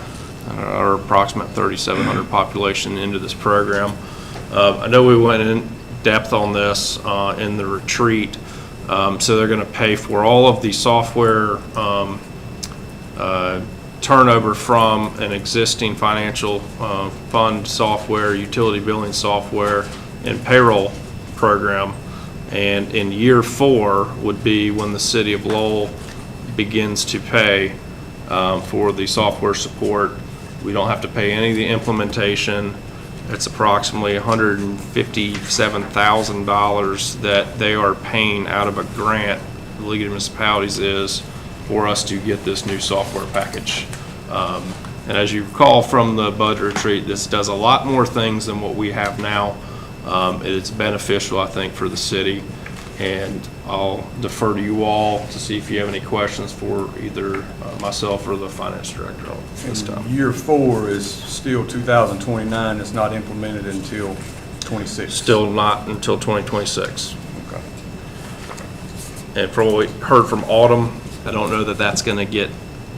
L: our approximate 3,700 population into this program. I know we went in depth on this in the retreat. So they're going to pay for all of the software turnover from an existing financial fund software, utility billing software, and payroll program. And in year 4 would be when the city of Lowell begins to pay for the software support. We don't have to pay any of the implementation. It's approximately $157,000 that they are paying out of a grant, the League of Municipalities is, for us to get this new software package. And as you recall from the budget retreat, this does a lot more things than what we have now. It's beneficial, I think, for the city. And I'll defer to you all to see if you have any questions for either myself or the finance director this time.
D: Year 4 is still 2029, it's not implemented until 26.
L: Still not until 2026.
D: Okay.
L: And from what we heard from Autumn, I don't know that that's going to get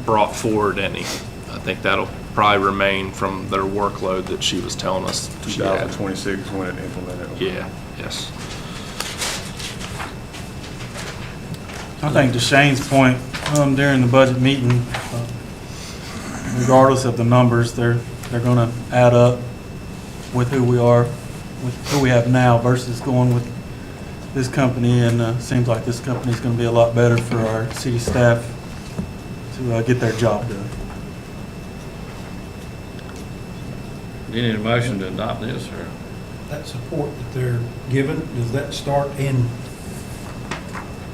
L: brought forward any. I think that'll probably remain from their workload that she was telling us she had.
D: 2026 is when it implemented.
L: Yeah, yes.
G: I think to Shane's point, during the budget meeting, regardless of the numbers, they're gonna add up with who we are, with who we have now versus going with this company, and seems like this company's gonna be a lot better for our city staff to get their job done.
B: Do you need a motion to adopt this, or?
P: That support that they're given, does that start in,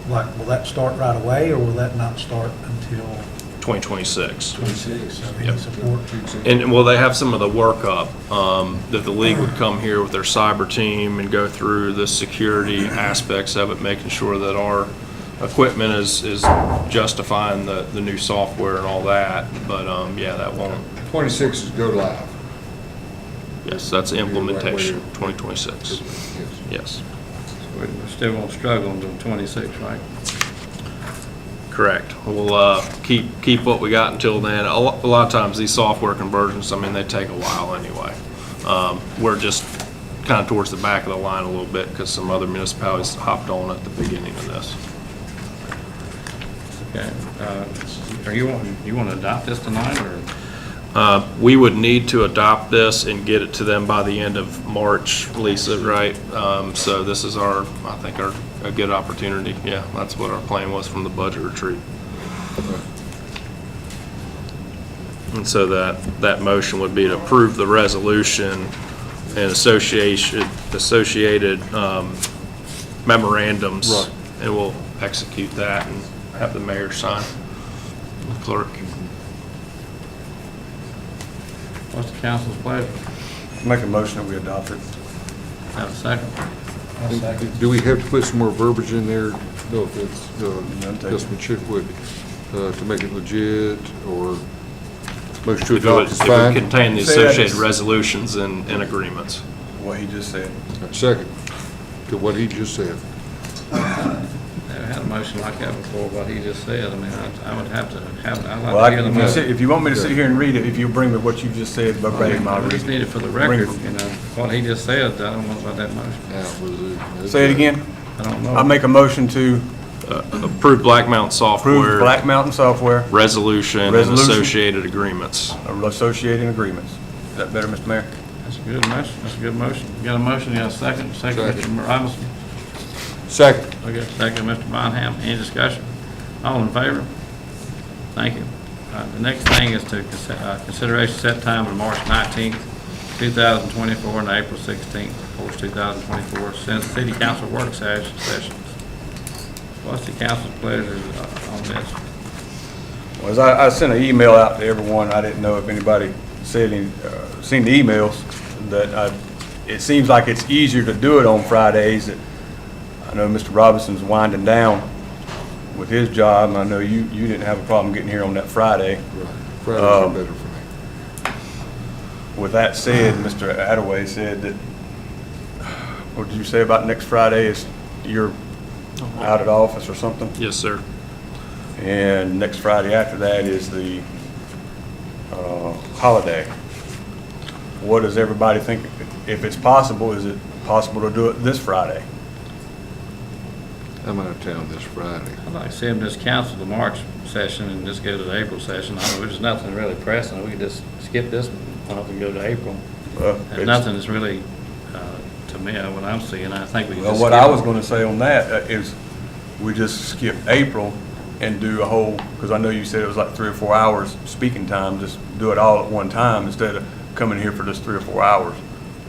P: like, will that start right away, or will that not start until
L: 2026.
P: 26? So
L: Yep.
P: any support?
L: And, well, they have some of the workup, that the league would come here with their cyber team and go through the security aspects of it, making sure that our equipment is justifying the new software and all that. But, yeah, that won't,
H: 26 is go live.
L: yes, that's implementation, 2026. Yes,
B: We're still gonna struggle until 26, right?
L: correct. We'll, keep what we got until then. A lot of times, these software conversions, I mean, they take a while anyway. We're just kind of towards the back of the line a little bit because some other municipalities hopped on at the beginning of this.
B: Okay, are you want to adopt this tonight, or?
L: We would need to adopt this and get it to them by the end of March, Lisa, right? So this is I think a good opportunity. Yeah, that's what our plan was from the budget retreat. And so that motion would be to approve the resolution and associated memorandums.
H: Right.
L: And we'll execute that and have the mayor sign, the clerk.
B: What's the council's pleasure?
D: Make a motion that we adopt it.
B: Have a second?
H: Do we have to put some more verbiage in there, though, if it's, Councilman Chitwood, to make it legit, or motion to
L: If it
H: adopt
L: would
H: is fine?
L: contain the
D: Say that
L: associated
D: it's-
L: resolutions and agreements.
D: What he just said.
H: Second, to what he just said.
B: Never had a motion like that before, what he just said. I mean, I would have to have, I'd
D: Well,
B: like to hear the motion.
D: if you want me to sit here and read it, if you bring me what you just said, verbatim, I'll
B: I
D: read
B: just
D: it.
B: need it for the record, you know, what he just said, I don't know about that motion.
D: Say it again.
B: I don't know.
D: I make a motion to
L: Approve Black Mountain Software.
D: approve Black Mountain Software
L: Resolution and
D: Resolution.
L: associated agreements.
D: associated agreements. Is that better, Mr. Mayor?
B: That's a good motion, that's a good motion. You got a motion, you got a second? Second, Mr. Robinson?
H: Second.
B: Okay, second, Mr. Bonham. Any discussion? All in favor? Thank you. The next thing is to consideration set time of March 19th, 2024, and April 16th, of course, 2024, since city council work sessions. What's the council's pleasure on this?
D: Well, as I sent an email out to everyone, I didn't know if anybody seen the emails, that it seems like it's easier to do it on Fridays. I know Mr. Robinson's winding down with his job, and I know you didn't have a problem getting here on that Friday.
H: Fridays are better for me.
D: With that said, Mr. Attaway said that, what did you say about next Friday is you're out of the office or something?
L: Yes, sir.
D: And next Friday after that is the holiday. What does everybody think? If it's possible, is it possible to do it this Friday?
H: I'm out of town this Friday.
B: I'd like to see them just cancel the March session and just go to the April session. I mean, there's nothing really pressing. We could just skip this month and go to April. There's nothing that's really, to me, what I'm seeing, I think we can
D: Well,
B: just
D: what
B: skip
D: I
B: it.
D: was gonna say on that is we just skip April and do a whole, because I know you said it was like 3 or 4 hours speaking time, just do it all at one time instead of coming here for just 3 or 4 hours.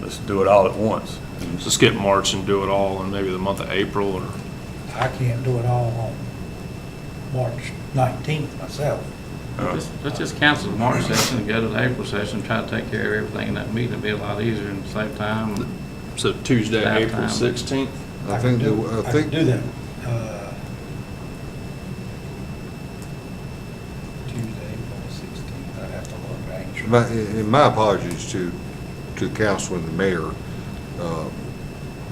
D: Let's do it all at once.
L: So skip March and do it all in maybe the month of April, or
P: I can't do it all on March 19th myself.
B: Let's just cancel the March session and go to the April session, try to take care of everything in that meeting. It'll be a lot easier and save time.
L: so Tuesday,
B: Staff
L: April
B: time.
L: 16th?
H: I think,
P: I can do that. Tuesday, April 16th, I'd have to look, I ain't sure.
H: and my apologies to the council and the mayor.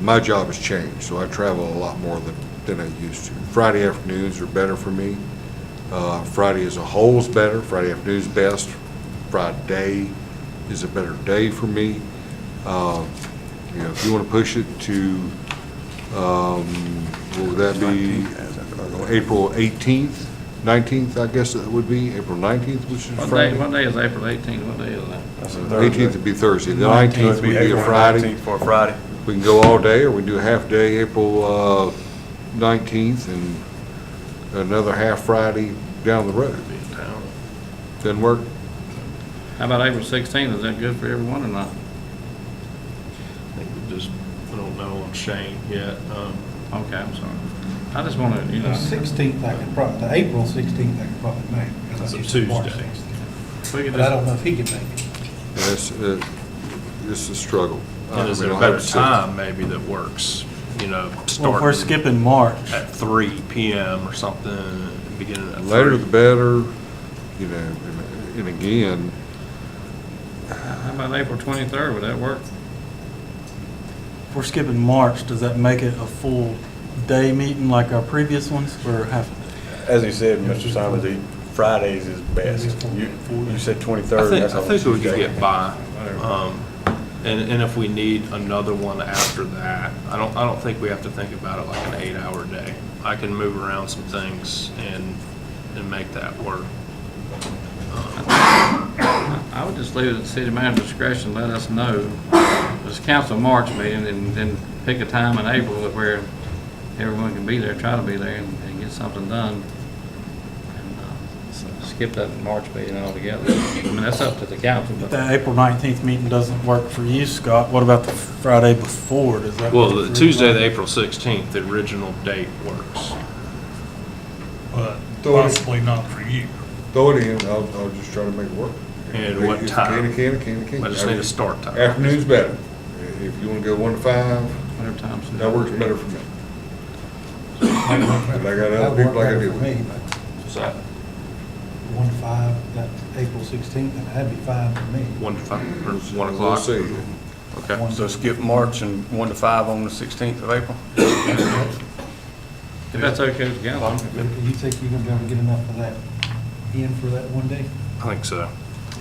H: My job has changed, so I travel a lot more than I used to. Friday afternoons are better for me. Friday as a whole is better, Friday afternoon is best, Friday is a better day for me. You know, if you want to push it to, what would that be? April 18th, 19th, I guess it would be, April 19th, which is Friday.
B: What day is April 18th? What day is that?
H: 18th would be Thursday, the 19th would be a Friday.
D: For a Friday.
H: We can go all day, or we can do a half day, April 19th, and another half Friday down the road. Doesn't work?
B: How about April 16th? Is that good for everyone or not?
L: I think we just, I don't know on Shane yet.
B: Okay, I'm sorry. I just want to, you
P: The
B: know.
P: 16th, I could probably, the April 16th, I could probably make. because
L: That's
P: I
L: a
P: used to March
L: Tuesday.
P: 16th.
B: We could
P: But I
B: just-
P: don't know if he could make it.
H: That's, it's a struggle.
L: And is
H: I
L: there
H: mean,
L: a
H: I'll
L: better
H: have to sit-
L: time maybe that works, you know,
G: Well, if we're
L: starting
G: skipping March,
L: at 3 PM or something, and beginning at 3?
H: Later the better, you know, and again,
B: How about April 23rd? Would that work?
G: if we're skipping March, does that make it a full day meeting like our previous ones, or half?
D: As he said, Mr. Simons, Fridays is best. You said 23rd.
L: I
D: that's on
L: think we could
D: Tuesday.
L: get by. And if we need another one after that, I don't think we have to think about it like an 8-hour day. I can move around some things and make that work.
B: I would just leave it at the city manager's discretion, let us know. It's a council March meeting, and then pick a time in April where everyone can be there, try to be there, and get something done. And skip that March meeting altogether. I mean, that's up to the council,
G: If
B: but
G: that April 19th meeting doesn't work for you, Scott, what about the Friday before? Does that
L: Well,
G: work
L: the
G: for
L: Tuesday, the
G: everybody?
L: April 16th, the original date works.
E: But
H: Throw it-
E: possibly not for you.
H: throw it in, I'll just try to make it work.
L: And what
H: If you
L: time?
H: Can.
L: I just need a start time.
H: Afternoon's better. If you want to go 1 to 5,
B: whatever time's.
H: that works better for me. But I got
P: That
H: other
P: would
H: people
P: work
H: I got to
P: better
H: deal
P: for
H: with.
P: me, but
L: So
P: 1 to 5, that April 16th, and that'd be fine for me.
L: 1 to 5, or 1
H: We'll
L: o'clock?
H: see.
L: Okay.
D: So skip March and 1 to 5 on the 16th of April?
B: If that's okay with the council.
P: You think you're gonna be able to get enough of that in for that one day?
L: I think so.
H: I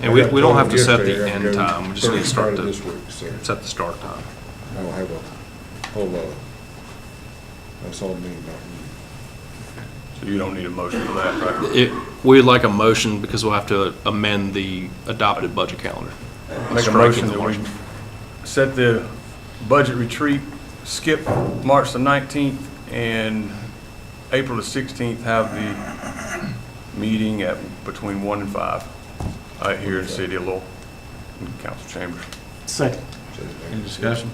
L: And we
H: got
L: don't have
H: told
L: to set
H: yesterday
L: the
H: I can
L: end
H: go
L: time, we just need to
H: Thursday,
L: start
H: Friday
L: the,
H: this week, so
L: set the start time.
H: I don't have a whole lot. That's all me, not you.
D: So you don't need a motion for that, right?
L: We'd like a motion because we'll have to amend the adopted budget calendar.
D: Make a
L: Striking
D: motion
L: the
D: that we
L: March.
D: set the budget retreat, skip March the 19th, and April the 16th, have the meeting at between 1 and 5, here in the city of Lowell, in the council chambers.
G: Second.
B: Any discussion?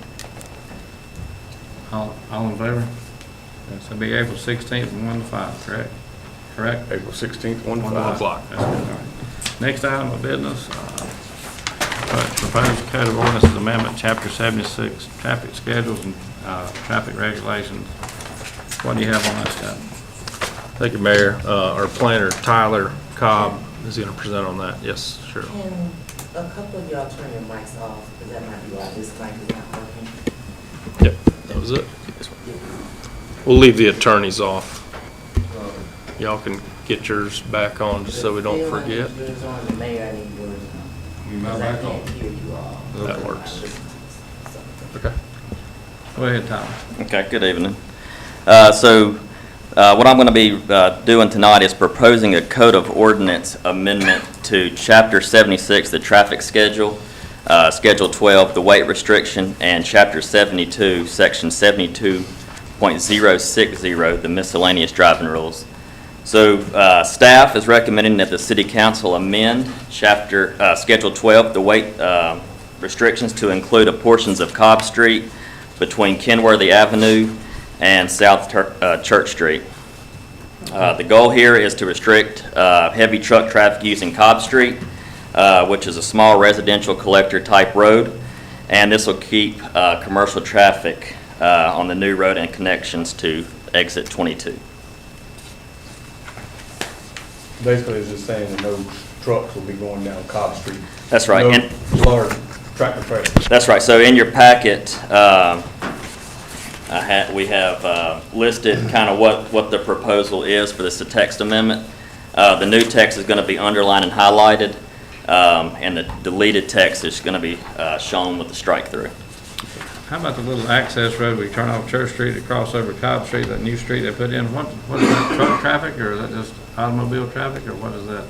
B: All in favor? So it'll be April 16th from 1 to 5, correct? Correct?
D: April 16th, 1 to
B: 1
D: 5.
L: o'clock.
B: That's good, all right. Next item of business, proposed code of ordinances amendment, chapter 76, traffic schedules and traffic regulations. What do you have on that, Scott?
L: Thank you, Mayor. Our planner, Tyler Cobb, is going to present on that. Yes, sure.
O: Can a couple of y'all turn your mics off, because that might be why this mic is not working.
L: Yep, that was it. We'll leave the attorneys off. Y'all can get yours back on just so we don't
O: Feel like
L: forget.
O: yours on, the mayor, I need yours on. Because I can't hear you all.
L: That works. Okay.
B: Go ahead, Tyler.
Q: Okay, good evening. What I'm going to be doing tonight is proposing a code of ordinance amendment to Chapter 76, the traffic schedule, Schedule 12, the weight restriction, and Chapter 72, Section 72.060, the miscellaneous driving rules. So staff is recommending that the City Council amend Schedule 12, the weight restrictions, to include portions of Cobb Street between Kenworthy Avenue and South Church Street. The goal here is to restrict heavy truck traffic using Cobb Street, which is a small residential collector type road, and this will keep commercial traffic on the new road and connections to exit 22.
D: Basically, it's just saying that no trucks will be going down Cobb Street.
Q: That's right.
D: No
Q: And
D: large tractor trailers.
Q: that's right. So in your packet, we have listed kind of what the proposal is for this text amendment. The new text is going to be underlined and highlighted, and the deleted text is going to be shown with the strike through.
B: How about the little access road where you turn off Church Street to cross over Cobb Street, that new street they put in? What is that, truck traffic, or is that just automobile traffic, or what is that?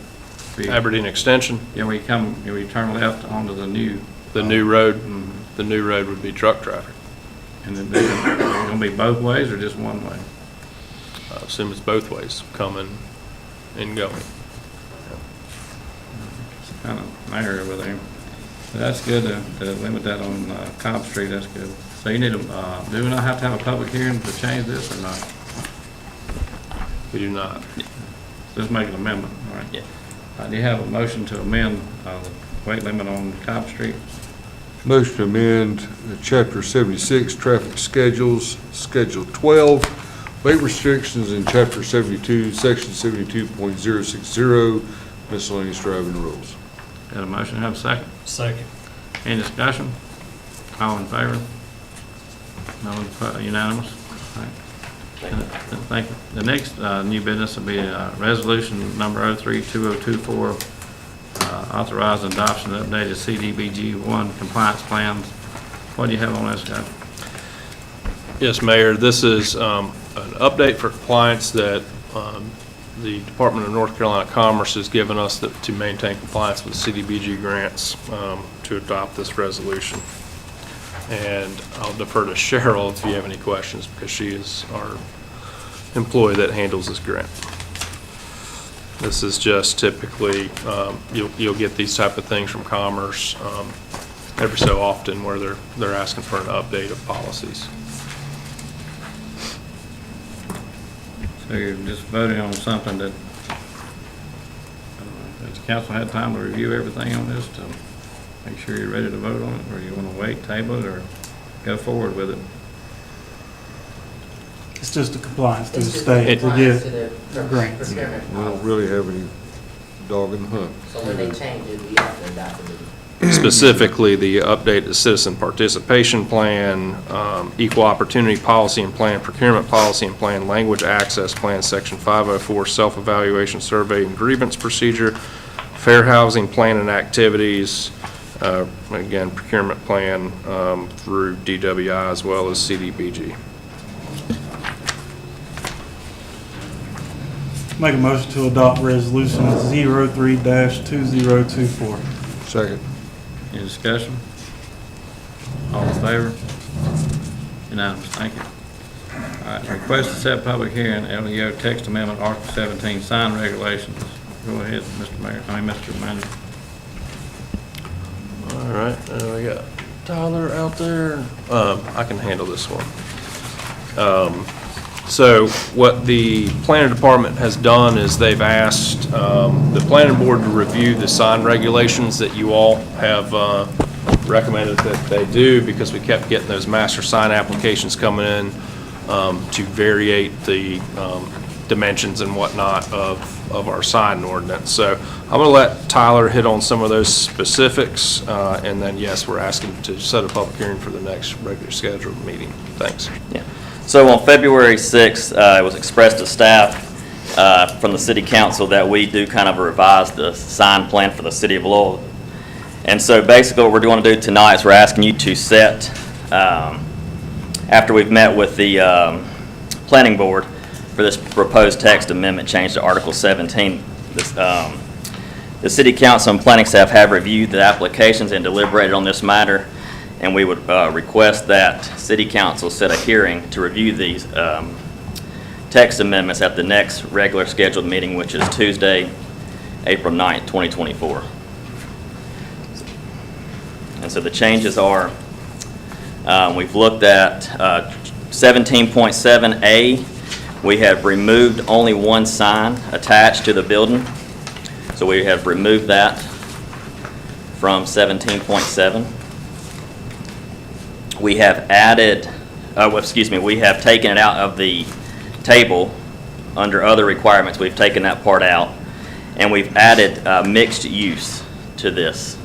L: Aberdeen Extension,
B: Yeah, where you turn left onto the new.
L: the new road, the new road would be truck traffic.
B: And then they're gonna be both ways or just one way?
L: I assume it's both ways, coming and going.
B: It's kind of narrow over there. But that's good to limit that on Cobb Street, that's good. So you need to, do we not have to have a public hearing to change this or not?
L: We do not.
B: Just make an amendment, all right?
Q: Yeah.
B: Do you have a motion to amend the weight limit on Cobb Street?
H: Motion to amend Chapter 76, Traffic Schedules, Schedule 12, weight restrictions in Chapter 72, Section 72.060, miscellaneous driving rules.
B: Got a motion, have a second?
E: Second.
B: Any discussion? All in favor? No, unanimous? All right. Thank you. The next new business will be resolution number 03-2024, authorizing adoption of updated CDBG-1 compliance plans. What do you have on this, guy?
L: Yes, Mayor, this is an update for compliance that the Department of North Carolina Commerce has given us to maintain compliance with CDBG grants to adopt this resolution. And I'll defer to Cheryl if you have any questions, because she is our employee that handles this grant. This is just typically, you'll get these type of things from Commerce every so often where they're asking for an update of policies.
B: So you're just voting on something that, has the council had time to review everything on this to make sure you're ready to vote on it, or you want to wait, table it, or go forward with it?
G: It's just a compliance to the
O: It's just
G: state to
O: compliance to
G: get
O: the
G: grants.
O: procurement
H: We don't
O: policy.
H: really have any dog in the hunt.
O: So when they change it, we have to adopt it.
L: Specifically, the update to citizen participation plan, equal opportunity policy and plan, procurement policy and plan, language access plan, section 504, self-evaluation survey and grievance procedure, fair housing plan and activities, again, procurement plan through DWI as well as CDBG.
G: Make a motion to adopt resolution 03-2024.
H: Second.
B: Any discussion? All in favor? Unanimous, thank you. All right, request to set public hearing, LEO text amendment, Article 17, sign regulations. Go ahead, Mr. Mayor, Mr. Manager.
L: All right, we got Tyler out there. I can handle this one. So what the planning department has done is they've asked the planning board to review the sign regulations that you all have recommended that they do, because we kept getting those master sign applications coming in to variate the dimensions and whatnot of our sign ordinance. So I'm going to let Tyler hit on some of those specifics, and then, yes, we're asking to set a public hearing for the next regular scheduled meeting. Thanks.
Q: Yeah. So on February 6th, it was expressed to staff from the city council that we do kind of revise the sign plan for the city of Louisville. And so basically what we're going to do tonight is we're asking you to set, after we've met with the planning board for this proposed text amendment change to Article 17, the city council and planning staff have reviewed the applications and deliberated on this matter. And we would request that city council set a hearing to review these text amendments at the next regular scheduled meeting, which is Tuesday, April 9th, 2024. And so the changes are, we've looked at 17.7A. We have removed only one sign attached to the building. So we have removed that from 17.7. We have added, we have taken it out of the table under other requirements. We've taken that part out, and we've added mixed use to this.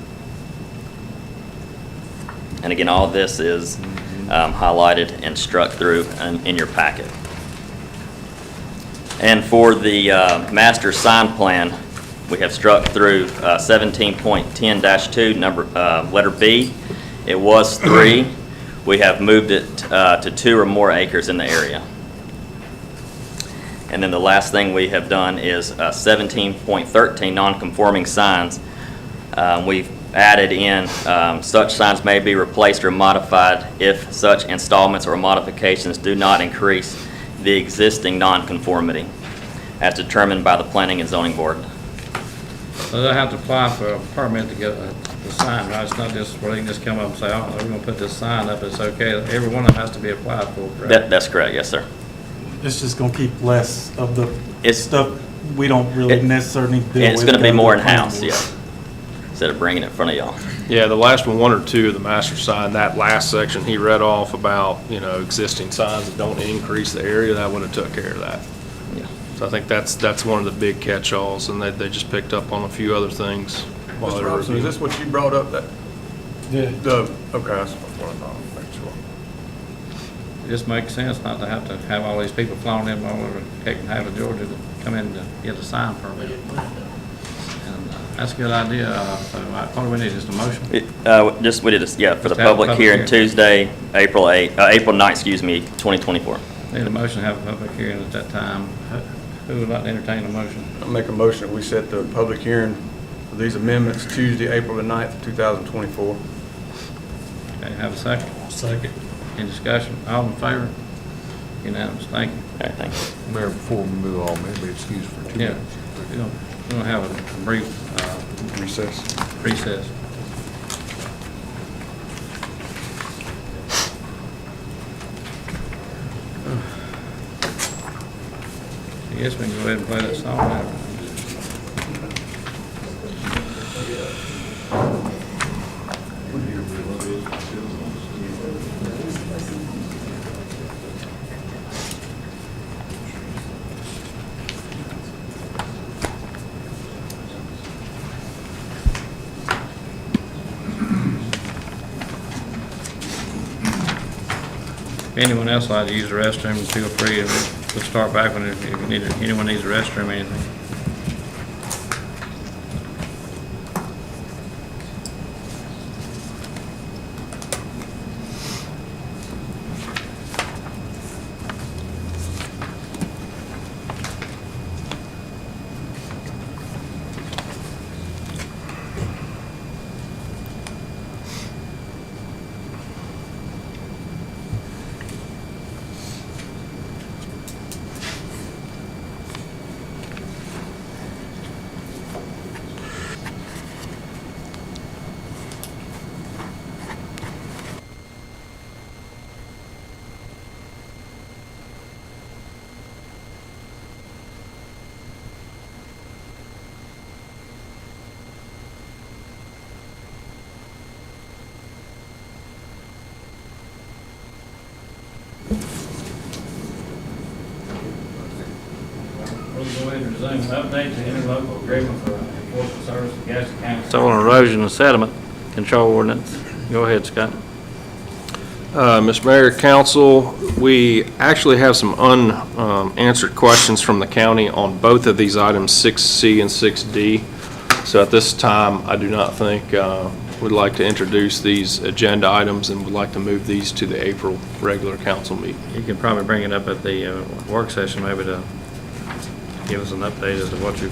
Q: And again, all of this is highlighted and struck through in your packet. And for the master sign plan, we have struck through 17.10-2, number, letter B. It was 3. We have moved it to 2 or more acres in the area. And then the last thing we have done is 17.13, non-conforming signs. We've added in, such signs may be replaced or modified if such installments or modifications do not increase the existing nonconformity as determined by the Planning and Zoning Board.
B: So they'll have to apply for a permit to get the sign, right? It's not just where they can just come up and say, oh, we're gonna put this sign up, it's okay. Every one of them has to be applied for, correct?
Q: That's correct, yes, sir.
G: It's just gonna keep less of the
Q: It's-
G: stuff we don't really necessarily deal with.
Q: It's gonna be
G: going
Q: more
G: to the planning
Q: in-house,
G: board.
Q: yeah, instead of bringing it in front of y'all.
L: Yeah, the last one or two of the master sign, that last section he read off about, you know, existing signs that don't increase the area, that would have took care of that.
Q: Yeah.
L: So I think that's one of the big catch-alls, and they just picked up on a few other things while they
D: Mr.
L: were
D: Robinson, is
L: reviewing.
D: this what you brought up, that,
P: Yeah.
D: okay, that's what I thought, make sure.
B: It just makes sense not to have all these people flying in all over Cape and Havre, Georgia to come in to get a sign permit. And that's a good idea. So what do we need, just a motion?
Q: Just, we did this, yeah, for the
B: Just have a
Q: public
B: public
Q: hearing
B: hearing.
Q: Tuesday, April 9th, 2024.
B: Need a motion to have a public hearing at that time. Who would like to entertain a motion?
D: I'll make a motion that we set the public hearing for these amendments Tuesday, April the 9th, 2024.
B: Okay, have a second? Second. Any discussion? All in favor? Unanimous, thank you.
Q: All right, thank you.
H: Mayor, before we move on, maybe excuse for 2
B: Yeah,
H: minutes.
B: we're gonna have a brief
D: Recess.
B: recess. I guess we can go ahead and play that song now. If anyone else like to use the restroom, feel free. We'll start back when if you need, anyone needs a restroom or anything. We'll go ahead and resume. Update to interlocal agreement for enforcement service of Gaston County. Soil erosion and sediment control ordinance. Go ahead, Scott.
L: Mr. Mayor, Council, we actually have some unanswered questions from the county on both of these items, 6C and 6D. So at this time, I do not think we'd like to introduce these agenda items and would like to move these to the April regular council meeting.
B: You can probably bring it up at the work session, maybe to give us an update as to what your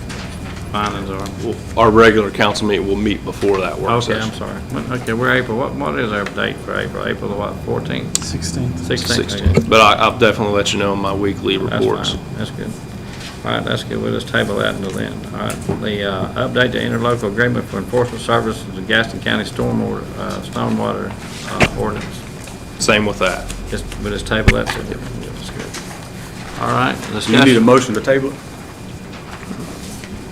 B: findings are.
L: Well, our regular council meeting will meet before that work
B: Okay,
L: session.
B: I'm sorry. Okay, we're April. What is our date for April? April the what, 14th?
G: 16th.
B: 16th.
L: But I'll definitely let you know in my weekly
B: That's
L: reports.
B: fine. That's good. All right, that's good. We'll just table that until then. All right, the update to interlocal agreement for enforcement services of the Gaston County stormwater ordinance.
L: Same with that.
B: We'll just table that till that's good. All right,
D: You
B: discussion.
D: need a motion to table it?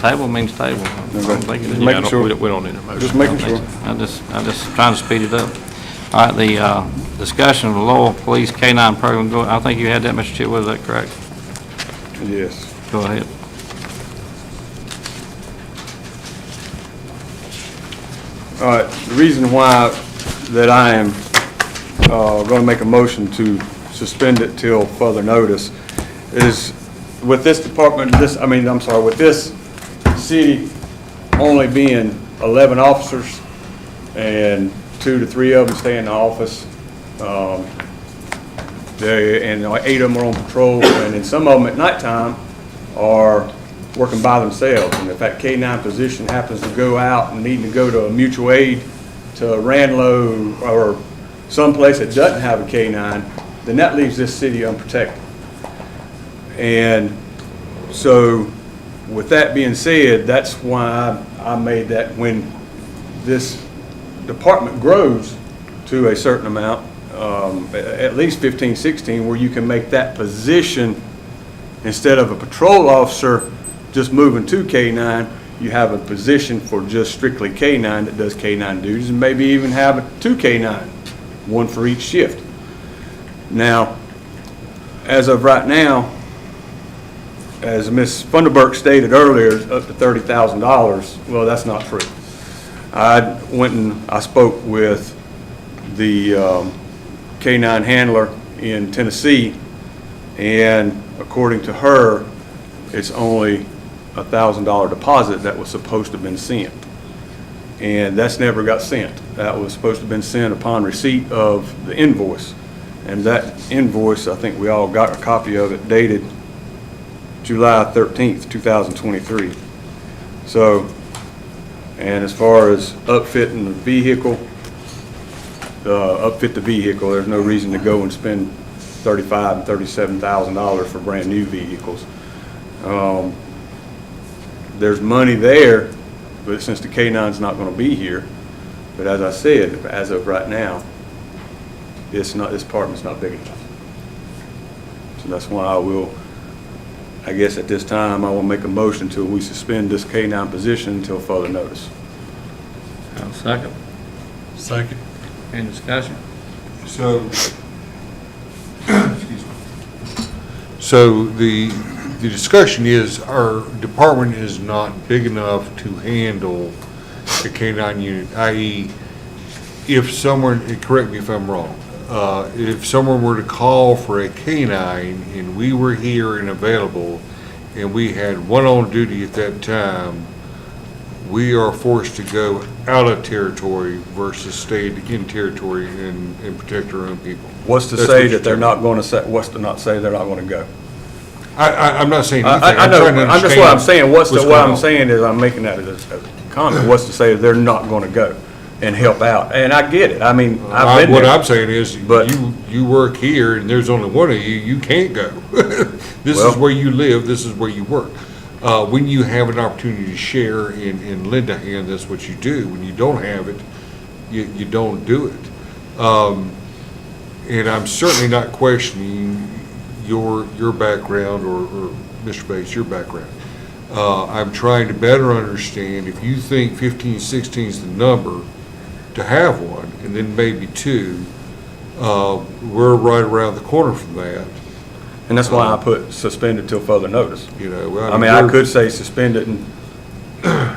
B: Table means table. I don't think it is.
L: Yeah, we don't need a motion.
D: Just making sure.
B: I'm just trying to speed it up. All right, the discussion of the Lowell Police K-9 program, I think you had that, Mr. Chitwood, is that correct?
D: Yes.
B: Go ahead.
D: All right, the reason why that I am going to make a motion to suspend it till further notice is with this department, with this city only being 11 officers and 2 to 3 of them stay in the office, and 8 of them are on patrol, and then some of them at nighttime are working by themselves. And if that K-9 position happens to go out and needing to go to a mutual aid to Ranlow or someplace that doesn't have a K-9, then that leaves this city unprotected. And so with that being said, that's why I made that when this department grows to a certain amount, at least 15, 16, where you can make that position, instead of a patrol officer just moving to K-9, you have a position for just strictly K-9 that does K-9 duties, and maybe even have a 2 K-9, one for each shift. Now, as of right now, as Ms. Funderburk stated earlier, it's up to $30,000. Well, that's not true. I went and I spoke with the K-9 handler in Tennessee, and according to her, it's only a $1,000 deposit that was supposed to have been sent. And that's never got sent. That was supposed to have been sent upon receipt of the invoice. And that invoice, I think we all got a copy of it, dated July 13th, 2023. So, and as far as upfitting the vehicle, upfit the vehicle, there's no reason to go and spend $35,000 and $37,000 for brand new vehicles. There's money there, but since the K-9's not going to be here, but as I said, as of right now, this department's not big enough. So that's why I guess at this time, I will make a motion till we suspend this K-9 position until further notice.
B: I'll second.
G: Second.
B: Any discussion?
H: So, excuse me. So the discussion is our department is not big enough to handle the K-9 unit, i.e., if someone, correct me if I'm wrong, if someone were to call for a K-9 and we were here and available and we had one on duty at that time, we are forced to go out of territory versus stay in territory and protect our own people.
D: What's to
H: That's
D: say
H: what
D: that they're
H: you're
D: not going to say, what's to not say they're not going to go?
H: I'm not saying anything.
D: I know,
H: trying to
D: I'm just what I'm saying,
H: understand
D: what I'm
H: going on.
D: saying is I'm making that as a comment, what's to say that they're not going to go and help out? And I get it, I mean, I've been
H: What
D: there.
H: I'm saying is,
D: But-
H: you work here and there's only one of you, you can't go. This is
D: Well-
H: where you live, this is where you work. When you have an opportunity to share and lend a hand, that's what you do. When you don't have it, you don't do it. And I'm certainly not questioning your background or Mr. Bates, your background. I'm trying to better understand if you think 15, 16 is the number to have one, and then maybe 2, we're right around the corner from that.
D: And that's why I put suspended till further notice.
H: You know, well,
D: I mean, I could say suspended and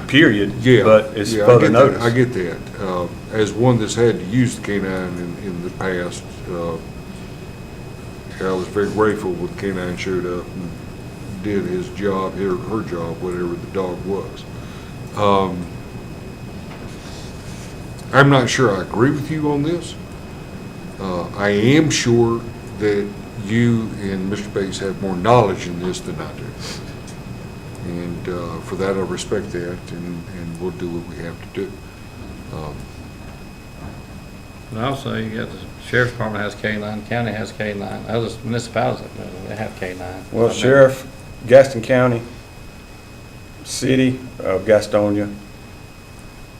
D: period,
H: Yeah.
D: but it's
H: yeah,
D: further
H: I
D: notice.
H: get that. As one that's had to use the K-9 in the past, I was very grateful when the K-9 showed up and did his job, her job, whatever the dog was. I'm not sure I agree with you on this. I am sure that you and Mr. Bates have more knowledge in this than I do. And for that, I respect that, and we'll do what we have to do.
B: But also, you got the sheriff's department has K-9, county has K-9, other municipalities, they have K-9.
D: Well, Sheriff, Gaston County, City of Gastonia,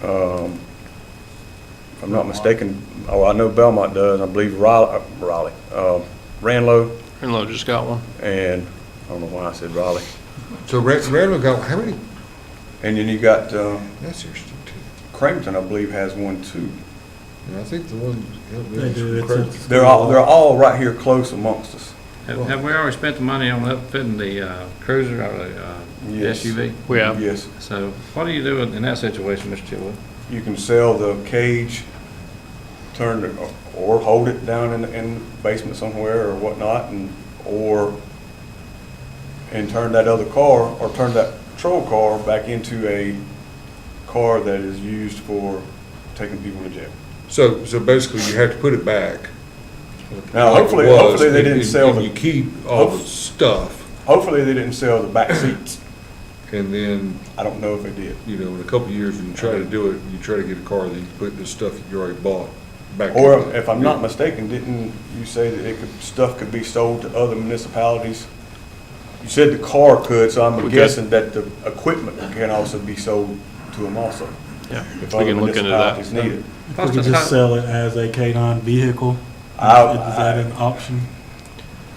D: if I'm not mistaken, I know Belmont does, I believe Ranlow,
L: Renlo just got one.
D: and I don't know why I said Raleigh.
H: So Randall got, how many?
D: And then you got
H: That's interesting, too.
D: Crampton, I believe, has one too.
H: And I think the one.
G: They do, it's
D: They're all right here close amongst us.
B: Have we already spent the money on upfitting the cruiser or the
D: Yes.
B: SUV?
L: We have.
D: Yes.
B: So what do you do in that situation, Mr. Chilwood?
D: You can sell the cage, or hold it down in the basement somewhere or whatnot, or and turn that other car, or turn that patrol car back into a car that is used for taking people to jail.
H: So basically you have to put it back.
D: Now,
H: like it
D: hopefully
H: was,
D: they didn't
H: and-
D: sell
H: and
D: the.
H: you keep all the stuff,
D: Hopefully they didn't sell the back seats.
H: and then,
D: I don't know if they did.
H: you know, in a couple of years, when you try to do it, you try to get a car that you put this stuff that you already bought back.
D: Or
H: into it.
D: if I'm not mistaken, didn't you say that stuff could be sold to other municipalities? You said the car could, so I'm guessing that the equipment can also be sold to them also.
L: Yeah,
D: If
L: we
D: other
L: can look into that.
D: municipalities need it.
G: If we could just sell it as a K-9 vehicle, is
D: I-
G: that an option?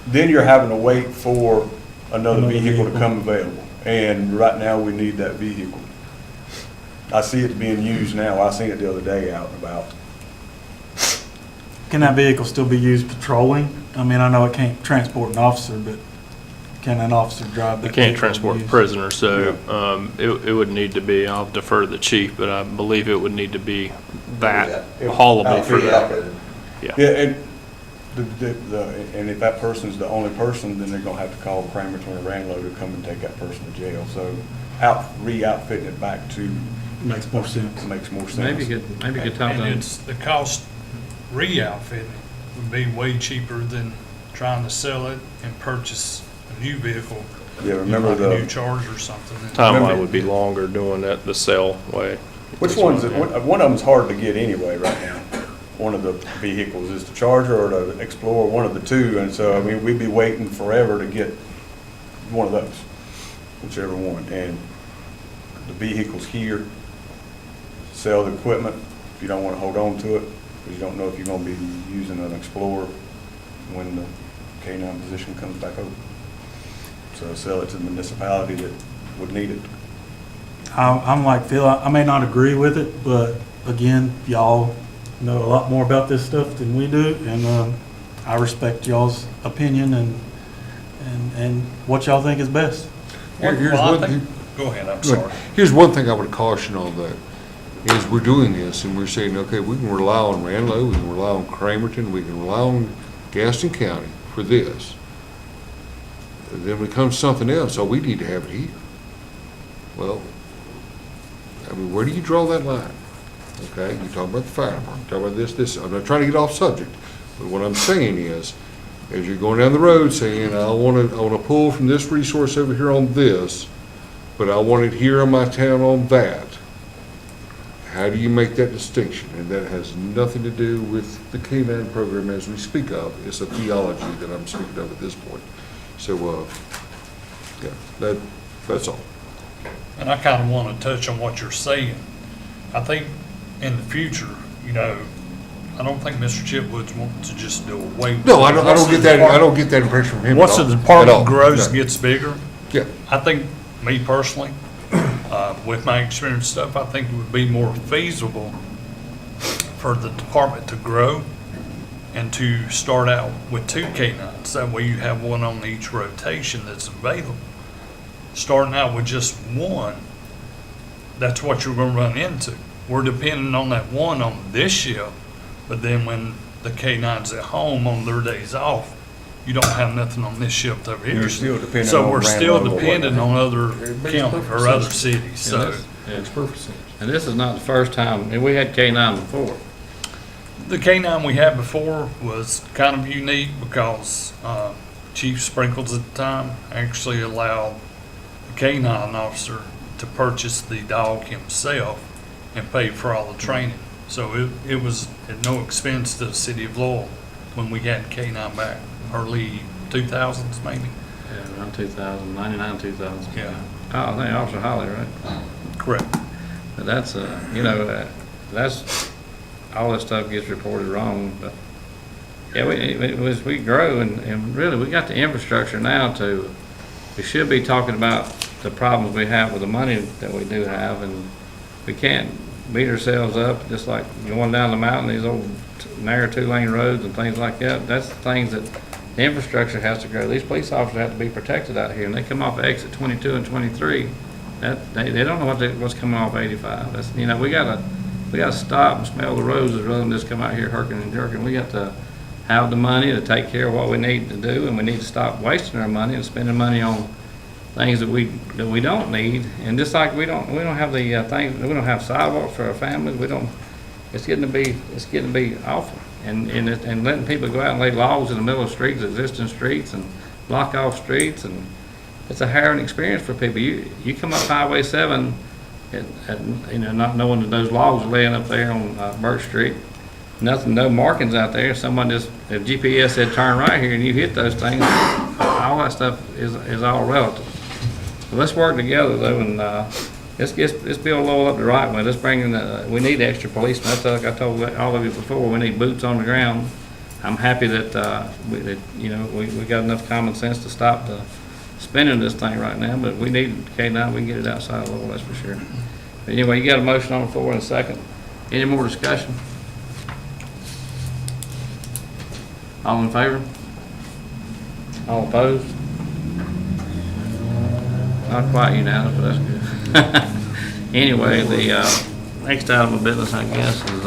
D: Then you're having to wait for another
G: Another
D: vehicle to
G: vehicle.
D: come available. And right now, we need that vehicle. I see it being used now. I seen it the other day out and about.
G: Can that vehicle still be used patrolling? I mean, I know it can't transport an officer, but can an officer drive that?
L: You can't
G: vehicle and
L: transport
G: use-
L: prisoners, so it would need to be, I'll defer to the chief, but I believe it would need to be that haulable for that.
D: Yeah, and and if that person's the only person, then they're gonna have to call Cramerton or Ranlow to come and take that person to jail. So re-outfitting it back to
G: Makes more sense.
D: makes more sense.
B: Maybe you could talk to
M: And
B: them.
M: it's, the cost re-outfitting would be way cheaper than trying to sell it and purchase a new vehicle.
D: Yeah, remember
M: like a
D: the-
M: new Charger or something.
L: Timeline would be longer doing that the sell way.
D: Which one's, one of them's hard to get anyway right now. One of the vehicles is the Charger or the Explorer, one of the two. And so, I mean, we'd be waiting forever to get one of those, whichever one. And the vehicle's here, sell the equipment if you don't want to hold on to it, because you don't know if you're going to be using an Explorer when the K-9 position comes back open. So sell it to the municipality that would need it.
G: I'm like Phil, I may not agree with it, but again, y'all know a lot more about this stuff than we do, and I respect y'all's opinion and what y'all think is best.
H: Here's
M: Well, I
H: one
M: think-
H: thing.
M: Go ahead, I'm
H: Good.
M: sorry.
H: Here's one thing I would caution on that, is we're doing this and we're saying, okay, we can rely on Ranlow, we can rely on Cramerton, we can rely on Gaston County for this. Then when it comes to something else, oh, we need to have it here. Well, I mean, where do you draw that line? Okay, you talk about the fire department, talk about this, I'm not trying to get off subject, but what I'm saying is, as you're going down the road saying, I wanna pull from this resource over here on this, but I want it here in my town on that. How do you make that distinction? And that has nothing to do with the K-9 program as we speak of. It's a theology that I'm speaking of at this point. So, yeah, that's all.
M: And I kind of want to touch on what you're saying. I think in the future, you know, I don't think Mr. Chipwood's wanting to just do away with.
H: No, I don't get that impression from him
M: Once
H: at
M: the
H: all.
M: department
H: At all.
M: grows,
H: No.
M: gets bigger,
H: Yeah.
M: I think, me personally, with my experience stuff, I think it would be more feasible for the department to grow and to start out with 2 K-9s. That way you have one on each rotation that's available. Starting out with just one, that's what you're gonna run into. We're depending on that one on this shift, but then when the K-9's at home on their days off, you don't have nothing on this shift over here.
D: You're still dependent
M: So
D: on
M: we're still
D: Ranlow or
M: dependent on other
B: makes
M: counties
B: perfect
M: or other
B: sense.
M: cities,
B: Yeah,
M: so.
B: that's- Makes perfect sense. And this is not the first time, and we had K-9 before.
M: The K-9 we had before was kind of unique because Chief Sprinkles at the time actually allowed the K-9 officer to purchase the dog himself and pay for all the training. So it was at no expense to the city of Lowell when we had K-9 back, early 2000s maybe.
B: Yeah, around 2000, 99, 2000.
M: Yeah.
B: Oh, I think Officer Holly, right?
M: Correct.
B: But that's, you know, that's, all this stuff gets reported wrong, but, yeah, as we grow, and really, we got the infrastructure now we should be talking about the problems we have with the money that we do have, and we can't beat ourselves up, just like going down the mountain, these old narrow 2-lane roads and things like that. That's the things that the infrastructure has to grow. These police officers have to be protected out here, and they come off of exit 22 and 23. They don't know what's coming off 85. That's, you know, we gotta stop and smell the roses rather than just come out here herking and jerking. We got to have the money to take care of what we need to do, and we need to stop wasting our money and spending money on things that we don't need. And just like we don't have the things, we don't have sidewalks for our families, it's getting to be awful. And letting people go out and lay logs in the middle of streets, existing streets, and block off streets, and it's a harrowing experience for people. You come up Highway 7, and not knowing that those logs are laying up there on Birch Street, no markings out there. Someone just, if GPS said turn right here and you hit those things, all that stuff is all relative. So let's work together though, and let's build Lowell up the right way. Let's bring in we need extra policemen. That's like I told all of you before, we need boots on the ground. I'm happy that, we got enough common sense to stop the spending this thing right now, but we need K-9, we can get it outside of Lowell, that's for sure. But anyway, you got a motion on the floor in a second. Any more discussion? All in favor? All opposed? Not quite unanimous, but that's good. Anyway, the next item of business, I guess, is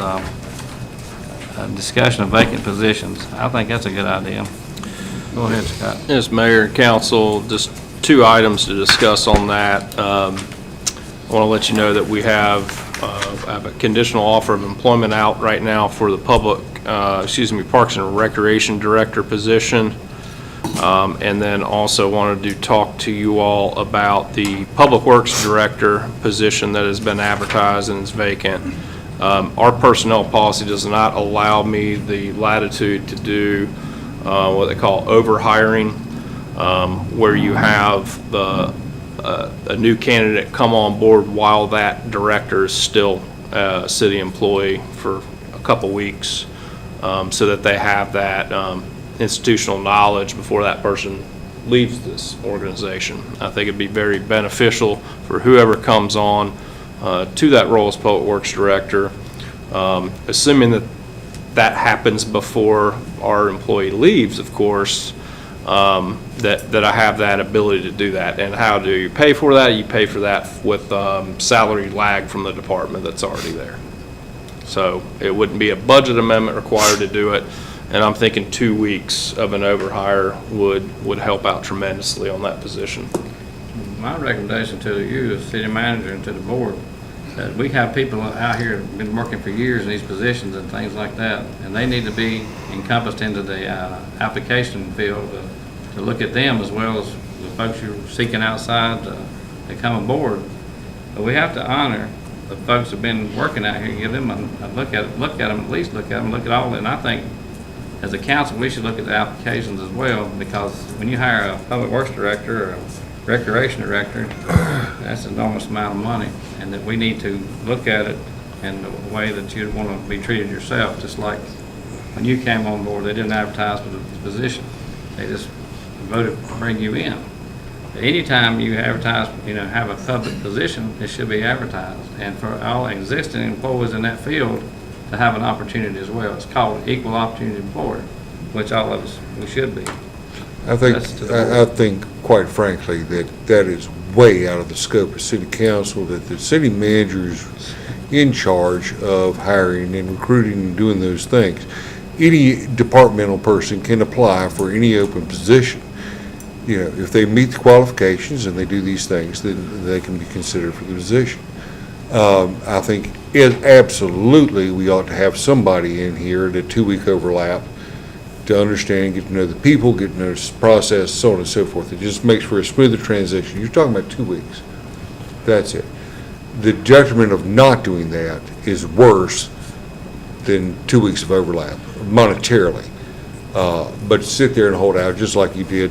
B: a discussion of vacant positions. I think that's a good idea. Go ahead, Scott.
L: Yes, Mayor and Council, just two items to discuss on that. I want to let you know that we have a conditional offer of employment out right now for the Parks and Recreation Director position. And then also wanted to talk to you all about the Public Works Director position that has been advertised and is vacant. Our personnel policy does not allow me the latitude to do what they call overhiring, where you have a new candidate come on board while that director is still a city employee for a couple weeks, so that they have that institutional knowledge before that person leaves this organization. I think it'd be very beneficial for whoever comes on to that role as Public Works Director, assuming that happens before our employee leaves, of course, that I have that ability to do that. And how do you pay for that? You pay for that with salary lag from the department that's already there. So it wouldn't be a budget amendment required to do it. And I'm thinking 2 weeks of an overhire would help out tremendously on that position.
B: My recommendation to you as city manager and to the board, that we have people out here who've been working for years in these positions and things like that, and they need to be encompassed into the application field to look at them as well as the folks you're seeking outside to come aboard. But we have to honor the folks who've been working out here, give them a look at them, at least look at them, look at all of it. And I think as a council, we should look at the applications as well, because when you hire a Public Works Director or a Recreation Director, that's an enormous amount of money, and that we need to look at it in the way that you'd want to be treated yourself. Just like when you came on board, they didn't advertise for the position. They just voted to bring you in. Anytime you advertise, have a public position, it should be advertised. And for all existing employees in that field to have an opportunity as well. It's called equal opportunity employer, which all of us, we should be.
H: I think, quite frankly, that is way out of the scope of city council, that the city manager is in charge of hiring and recruiting and doing those things. Any departmental person can apply for any open position. If they meet the qualifications and they do these things, then they can be considered for the position. I think absolutely we ought to have somebody in here at a 2-week overlap to understand, get to know the people, get to know the process, so on and so forth. It just makes for a smoother transition. You're talking about 2 weeks. That's it. The detriment of not doing that is worse than 2 weeks of overlap, monetarily. But to sit there and hold out, just like you did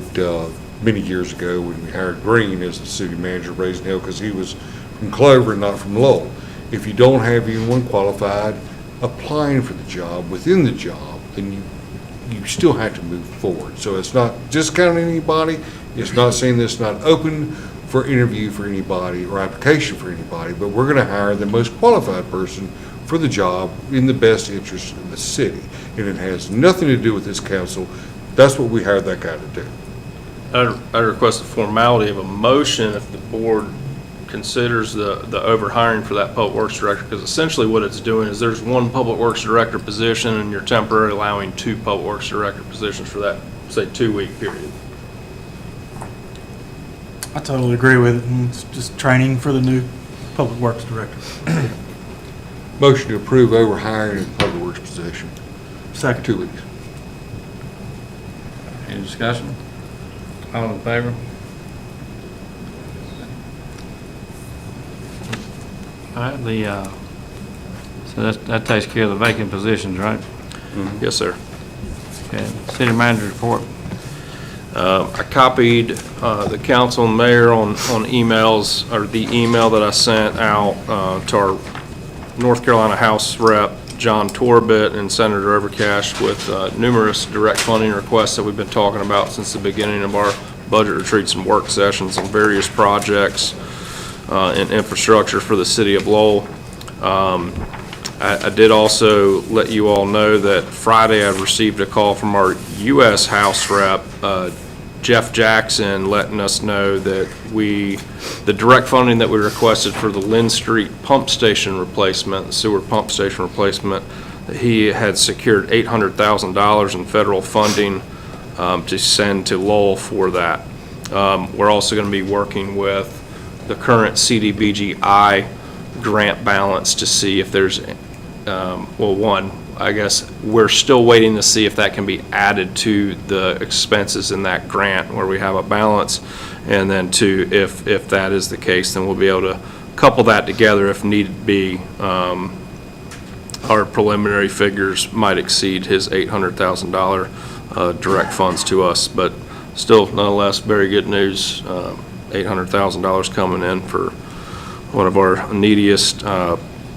H: many years ago when we hired Green as the city manager of Raising Hill, because he was from Clover and not from Lowell. If you don't have anyone qualified applying for the job, within the job, then you still have to move forward. So it's not discounting anybody. It's not saying that it's not open for interview for anybody or application for anybody, but we're going to hire the most qualified person for the job in the best interest of the city. And it has nothing to do with this council. That's what we hired that guy to do.
L: I request the formality of a motion if the board considers the overhiring for that Public Works Director, because essentially what it's doing is there's one Public Works Director position and you're temporarily allowing 2 Public Works Director positions for that, say, 2-week period.
G: I totally agree with it, and it's just training for the new Public Works Director.
H: Motion to approve overhiring in the Public Works position.
G: Second.
H: 2 weeks.
B: Any discussion? All in favor? All right, so that takes care of the vacant positions, right?
L: Yes, sir.
B: Okay, city manager report.
L: I copied the council and mayor on emails, or the email that I sent out to our North Carolina House Rep, John Torbett, and Senator Overcash with numerous direct funding requests that we've been talking about since the beginning of our budget retreats and work sessions on various projects and infrastructure for the city of Lowell. I did also let you all know that Friday I received a call from our U.S. House Rep, Jeff Jackson, letting us know that the direct funding that we requested for the Lynn Street pump station replacement, the sewer pump station replacement, that he had secured $800,000 in federal funding to send to Lowell for that. We're also going to be working with the current CDBG-I grant balance to see if there's, I guess we're still waiting to see if that can be added to the expenses in that grant where we have a balance. And then two, if that is the case, then we'll be able to couple that together if need be. Our preliminary figures might exceed his $800,000 direct funds to us, but still nonetheless very good news. $800,000 coming in for one of our neediest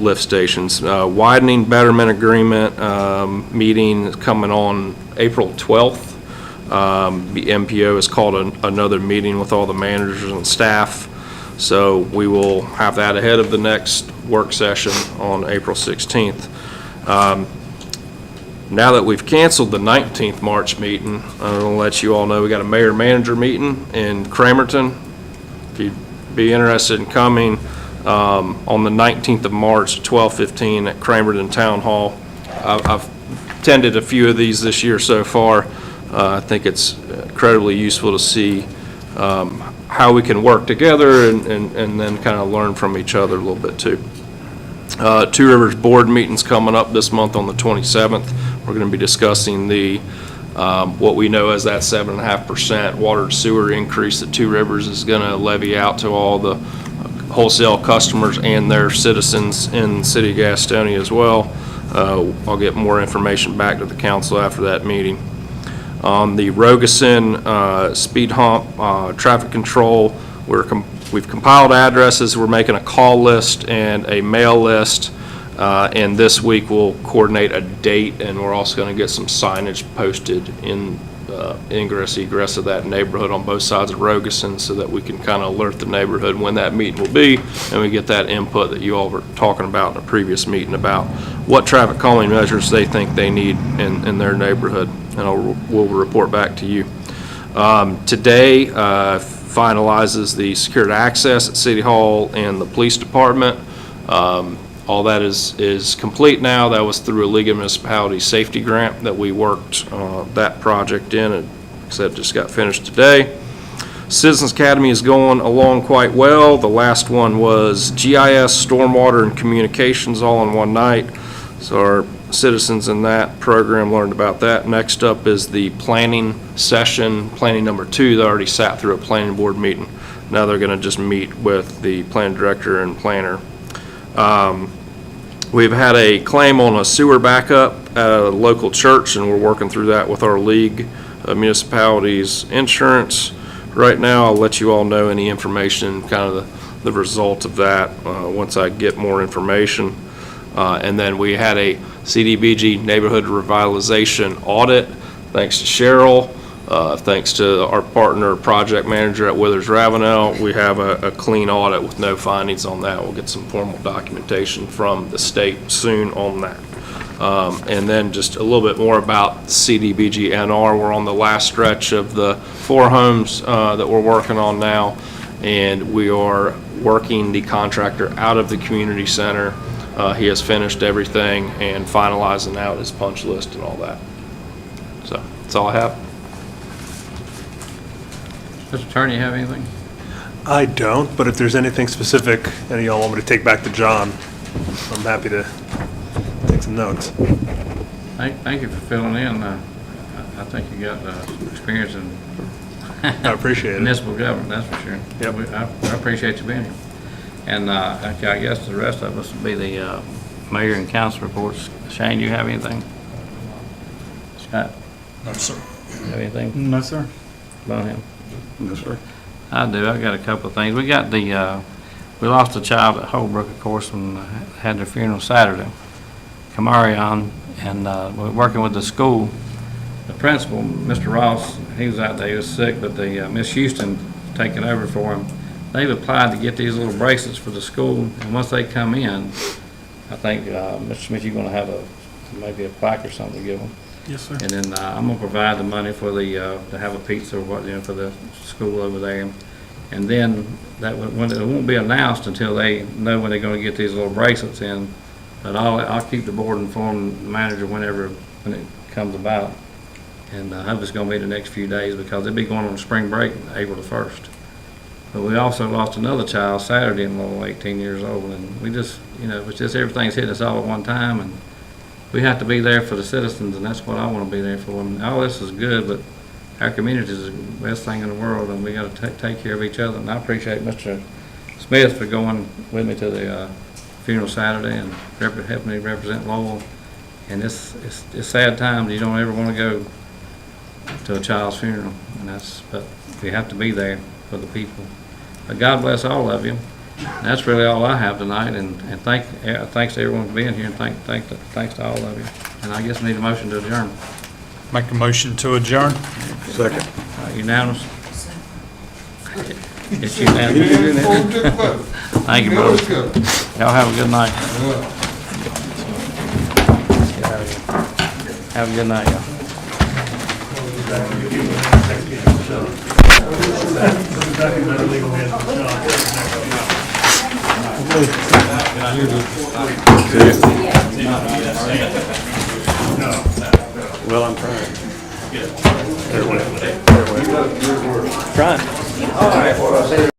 L: lift stations. Widening betterment agreement meeting is coming on April 12th. The MPO has called another meeting with all the managers and staff. So we will have that ahead of the next work session on April 16th. Now that we've canceled the 19th March meeting, I'm going to let you all know we got a mayor-manager meeting in Cramerton. If you'd be interested in coming, on the 19th of March, 12:15 at Cramerton Town Hall. I've attended a few of these this year so far. I think it's incredibly useful to see how we can work together and then kind of learn from each other a little bit too. Two Rivers Board meetings coming up this month on the 27th. We're going to be discussing the what we know as that 7.5% water and sewer increase that Two Rivers is going to levy out to all the wholesale customers and their citizens in the city of Gastonia as well. I'll get more information back to the council after that meeting. On the Rogeson speed hump traffic control, we've compiled addresses. We're making a call list and a mail list, and this week we'll coordinate a date, and we're also going to get some signage posted in ingress egress of that neighborhood on both sides of Rogeson so that we can kind of alert the neighborhood when that meeting will be, and we get that input that you all were talking about in a previous meeting about what traffic calming measures they think they need in their neighborhood, and we'll report back to you. Today finalizes the secured access at City Hall and the police department. All that is complete now. That was through a League of Municipalities safety grant that we worked that project in, and like I said, just got finished today. Citizens Academy is going along quite well. The last one was GIS, stormwater, and communications all in one night. So our citizens in that program learned about that. Next up is the planning session, planning number 2. They already sat through a planning board meeting. Now they're going to just meet with the plan director and planner. We've had a claim on a sewer backup at a local church, and we're working through that with our League of Municipalities insurance. Right now, I'll let you all know any information, kind of the result of that once I get more information. And then we had a CDBG neighborhood revitalization audit, thanks to Cheryl. Thanks to our partner project manager at Withers Ravenel, we have a clean audit with no findings on that. We'll get some formal documentation from the state soon on that. And then just a little bit more about CDBG NR. We're on the last stretch of the 4 homes that we're working on now, and we are working the contractor out of the community center. He has finished everything and finalizing out his punch list and all that. So that's all I have.
B: Mr. Attorney, you have anything?
E: I don't, but if there's anything specific any of y'all want me to take back to John, I'm happy to take some notes.
B: Thank you for filling in. I think you got experience in
E: I appreciate it.
B: municipal government, that's for sure.
E: Yep.
B: I appreciate you being here. And okay, I guess the rest of us will be the mayor and council reports. Shane, you have anything? Scott?
P: No, sir.
B: Have anything?
G: No, sir.
B: About him?
D: No, sir.
B: I do. I got a couple of things. We got we lost a child at Holbrook, of course, and had their funeral Saturday. Kamarion, and we're working with the school. The principal, Mr. Ross, he was out there, he was sick, but the Miss Houston taking over for him. They've applied to get these little bracelets for the school, and once they come in, I think, Mr. Smith, you're gonna have maybe a plaque or something to give them.
E: Yes, sir.
B: And then I'm gonna provide the money for to have a pizza or what, for the school over there. And then when it won't be announced until they know when they're gonna get these little bracelets in. But I'll keep the board informed, the manager, when it comes about. And I hope it's gonna be the next few days, because they'll be going on spring break April the 1st. But we also lost another child Saturday in Lowell, 18 years old, and we just, it's just everything's hitting us all at one time, and we have to be there for the citizens, and that's what I want to be there for. And all this is good, but our community is the best thing in the world, and we got to take care of each other. And I appreciate Mr. Smith for going with me to the funeral Saturday and helping me represent Lowell. And it's sad times. You don't ever want to go to a child's funeral, but we have to be there for the people. But God bless all of you. And that's really all I have tonight, and thanks to everyone for being here, and thanks to all of you. And I guess we need a motion to adjourn.
P: Make a motion to adjourn.
D: Second.
B: Unanimous? It's unanimous. Thank you, brother. Y'all have a good night. Have a good night, y'all.
D: Well, I'm trying.
B: Trying.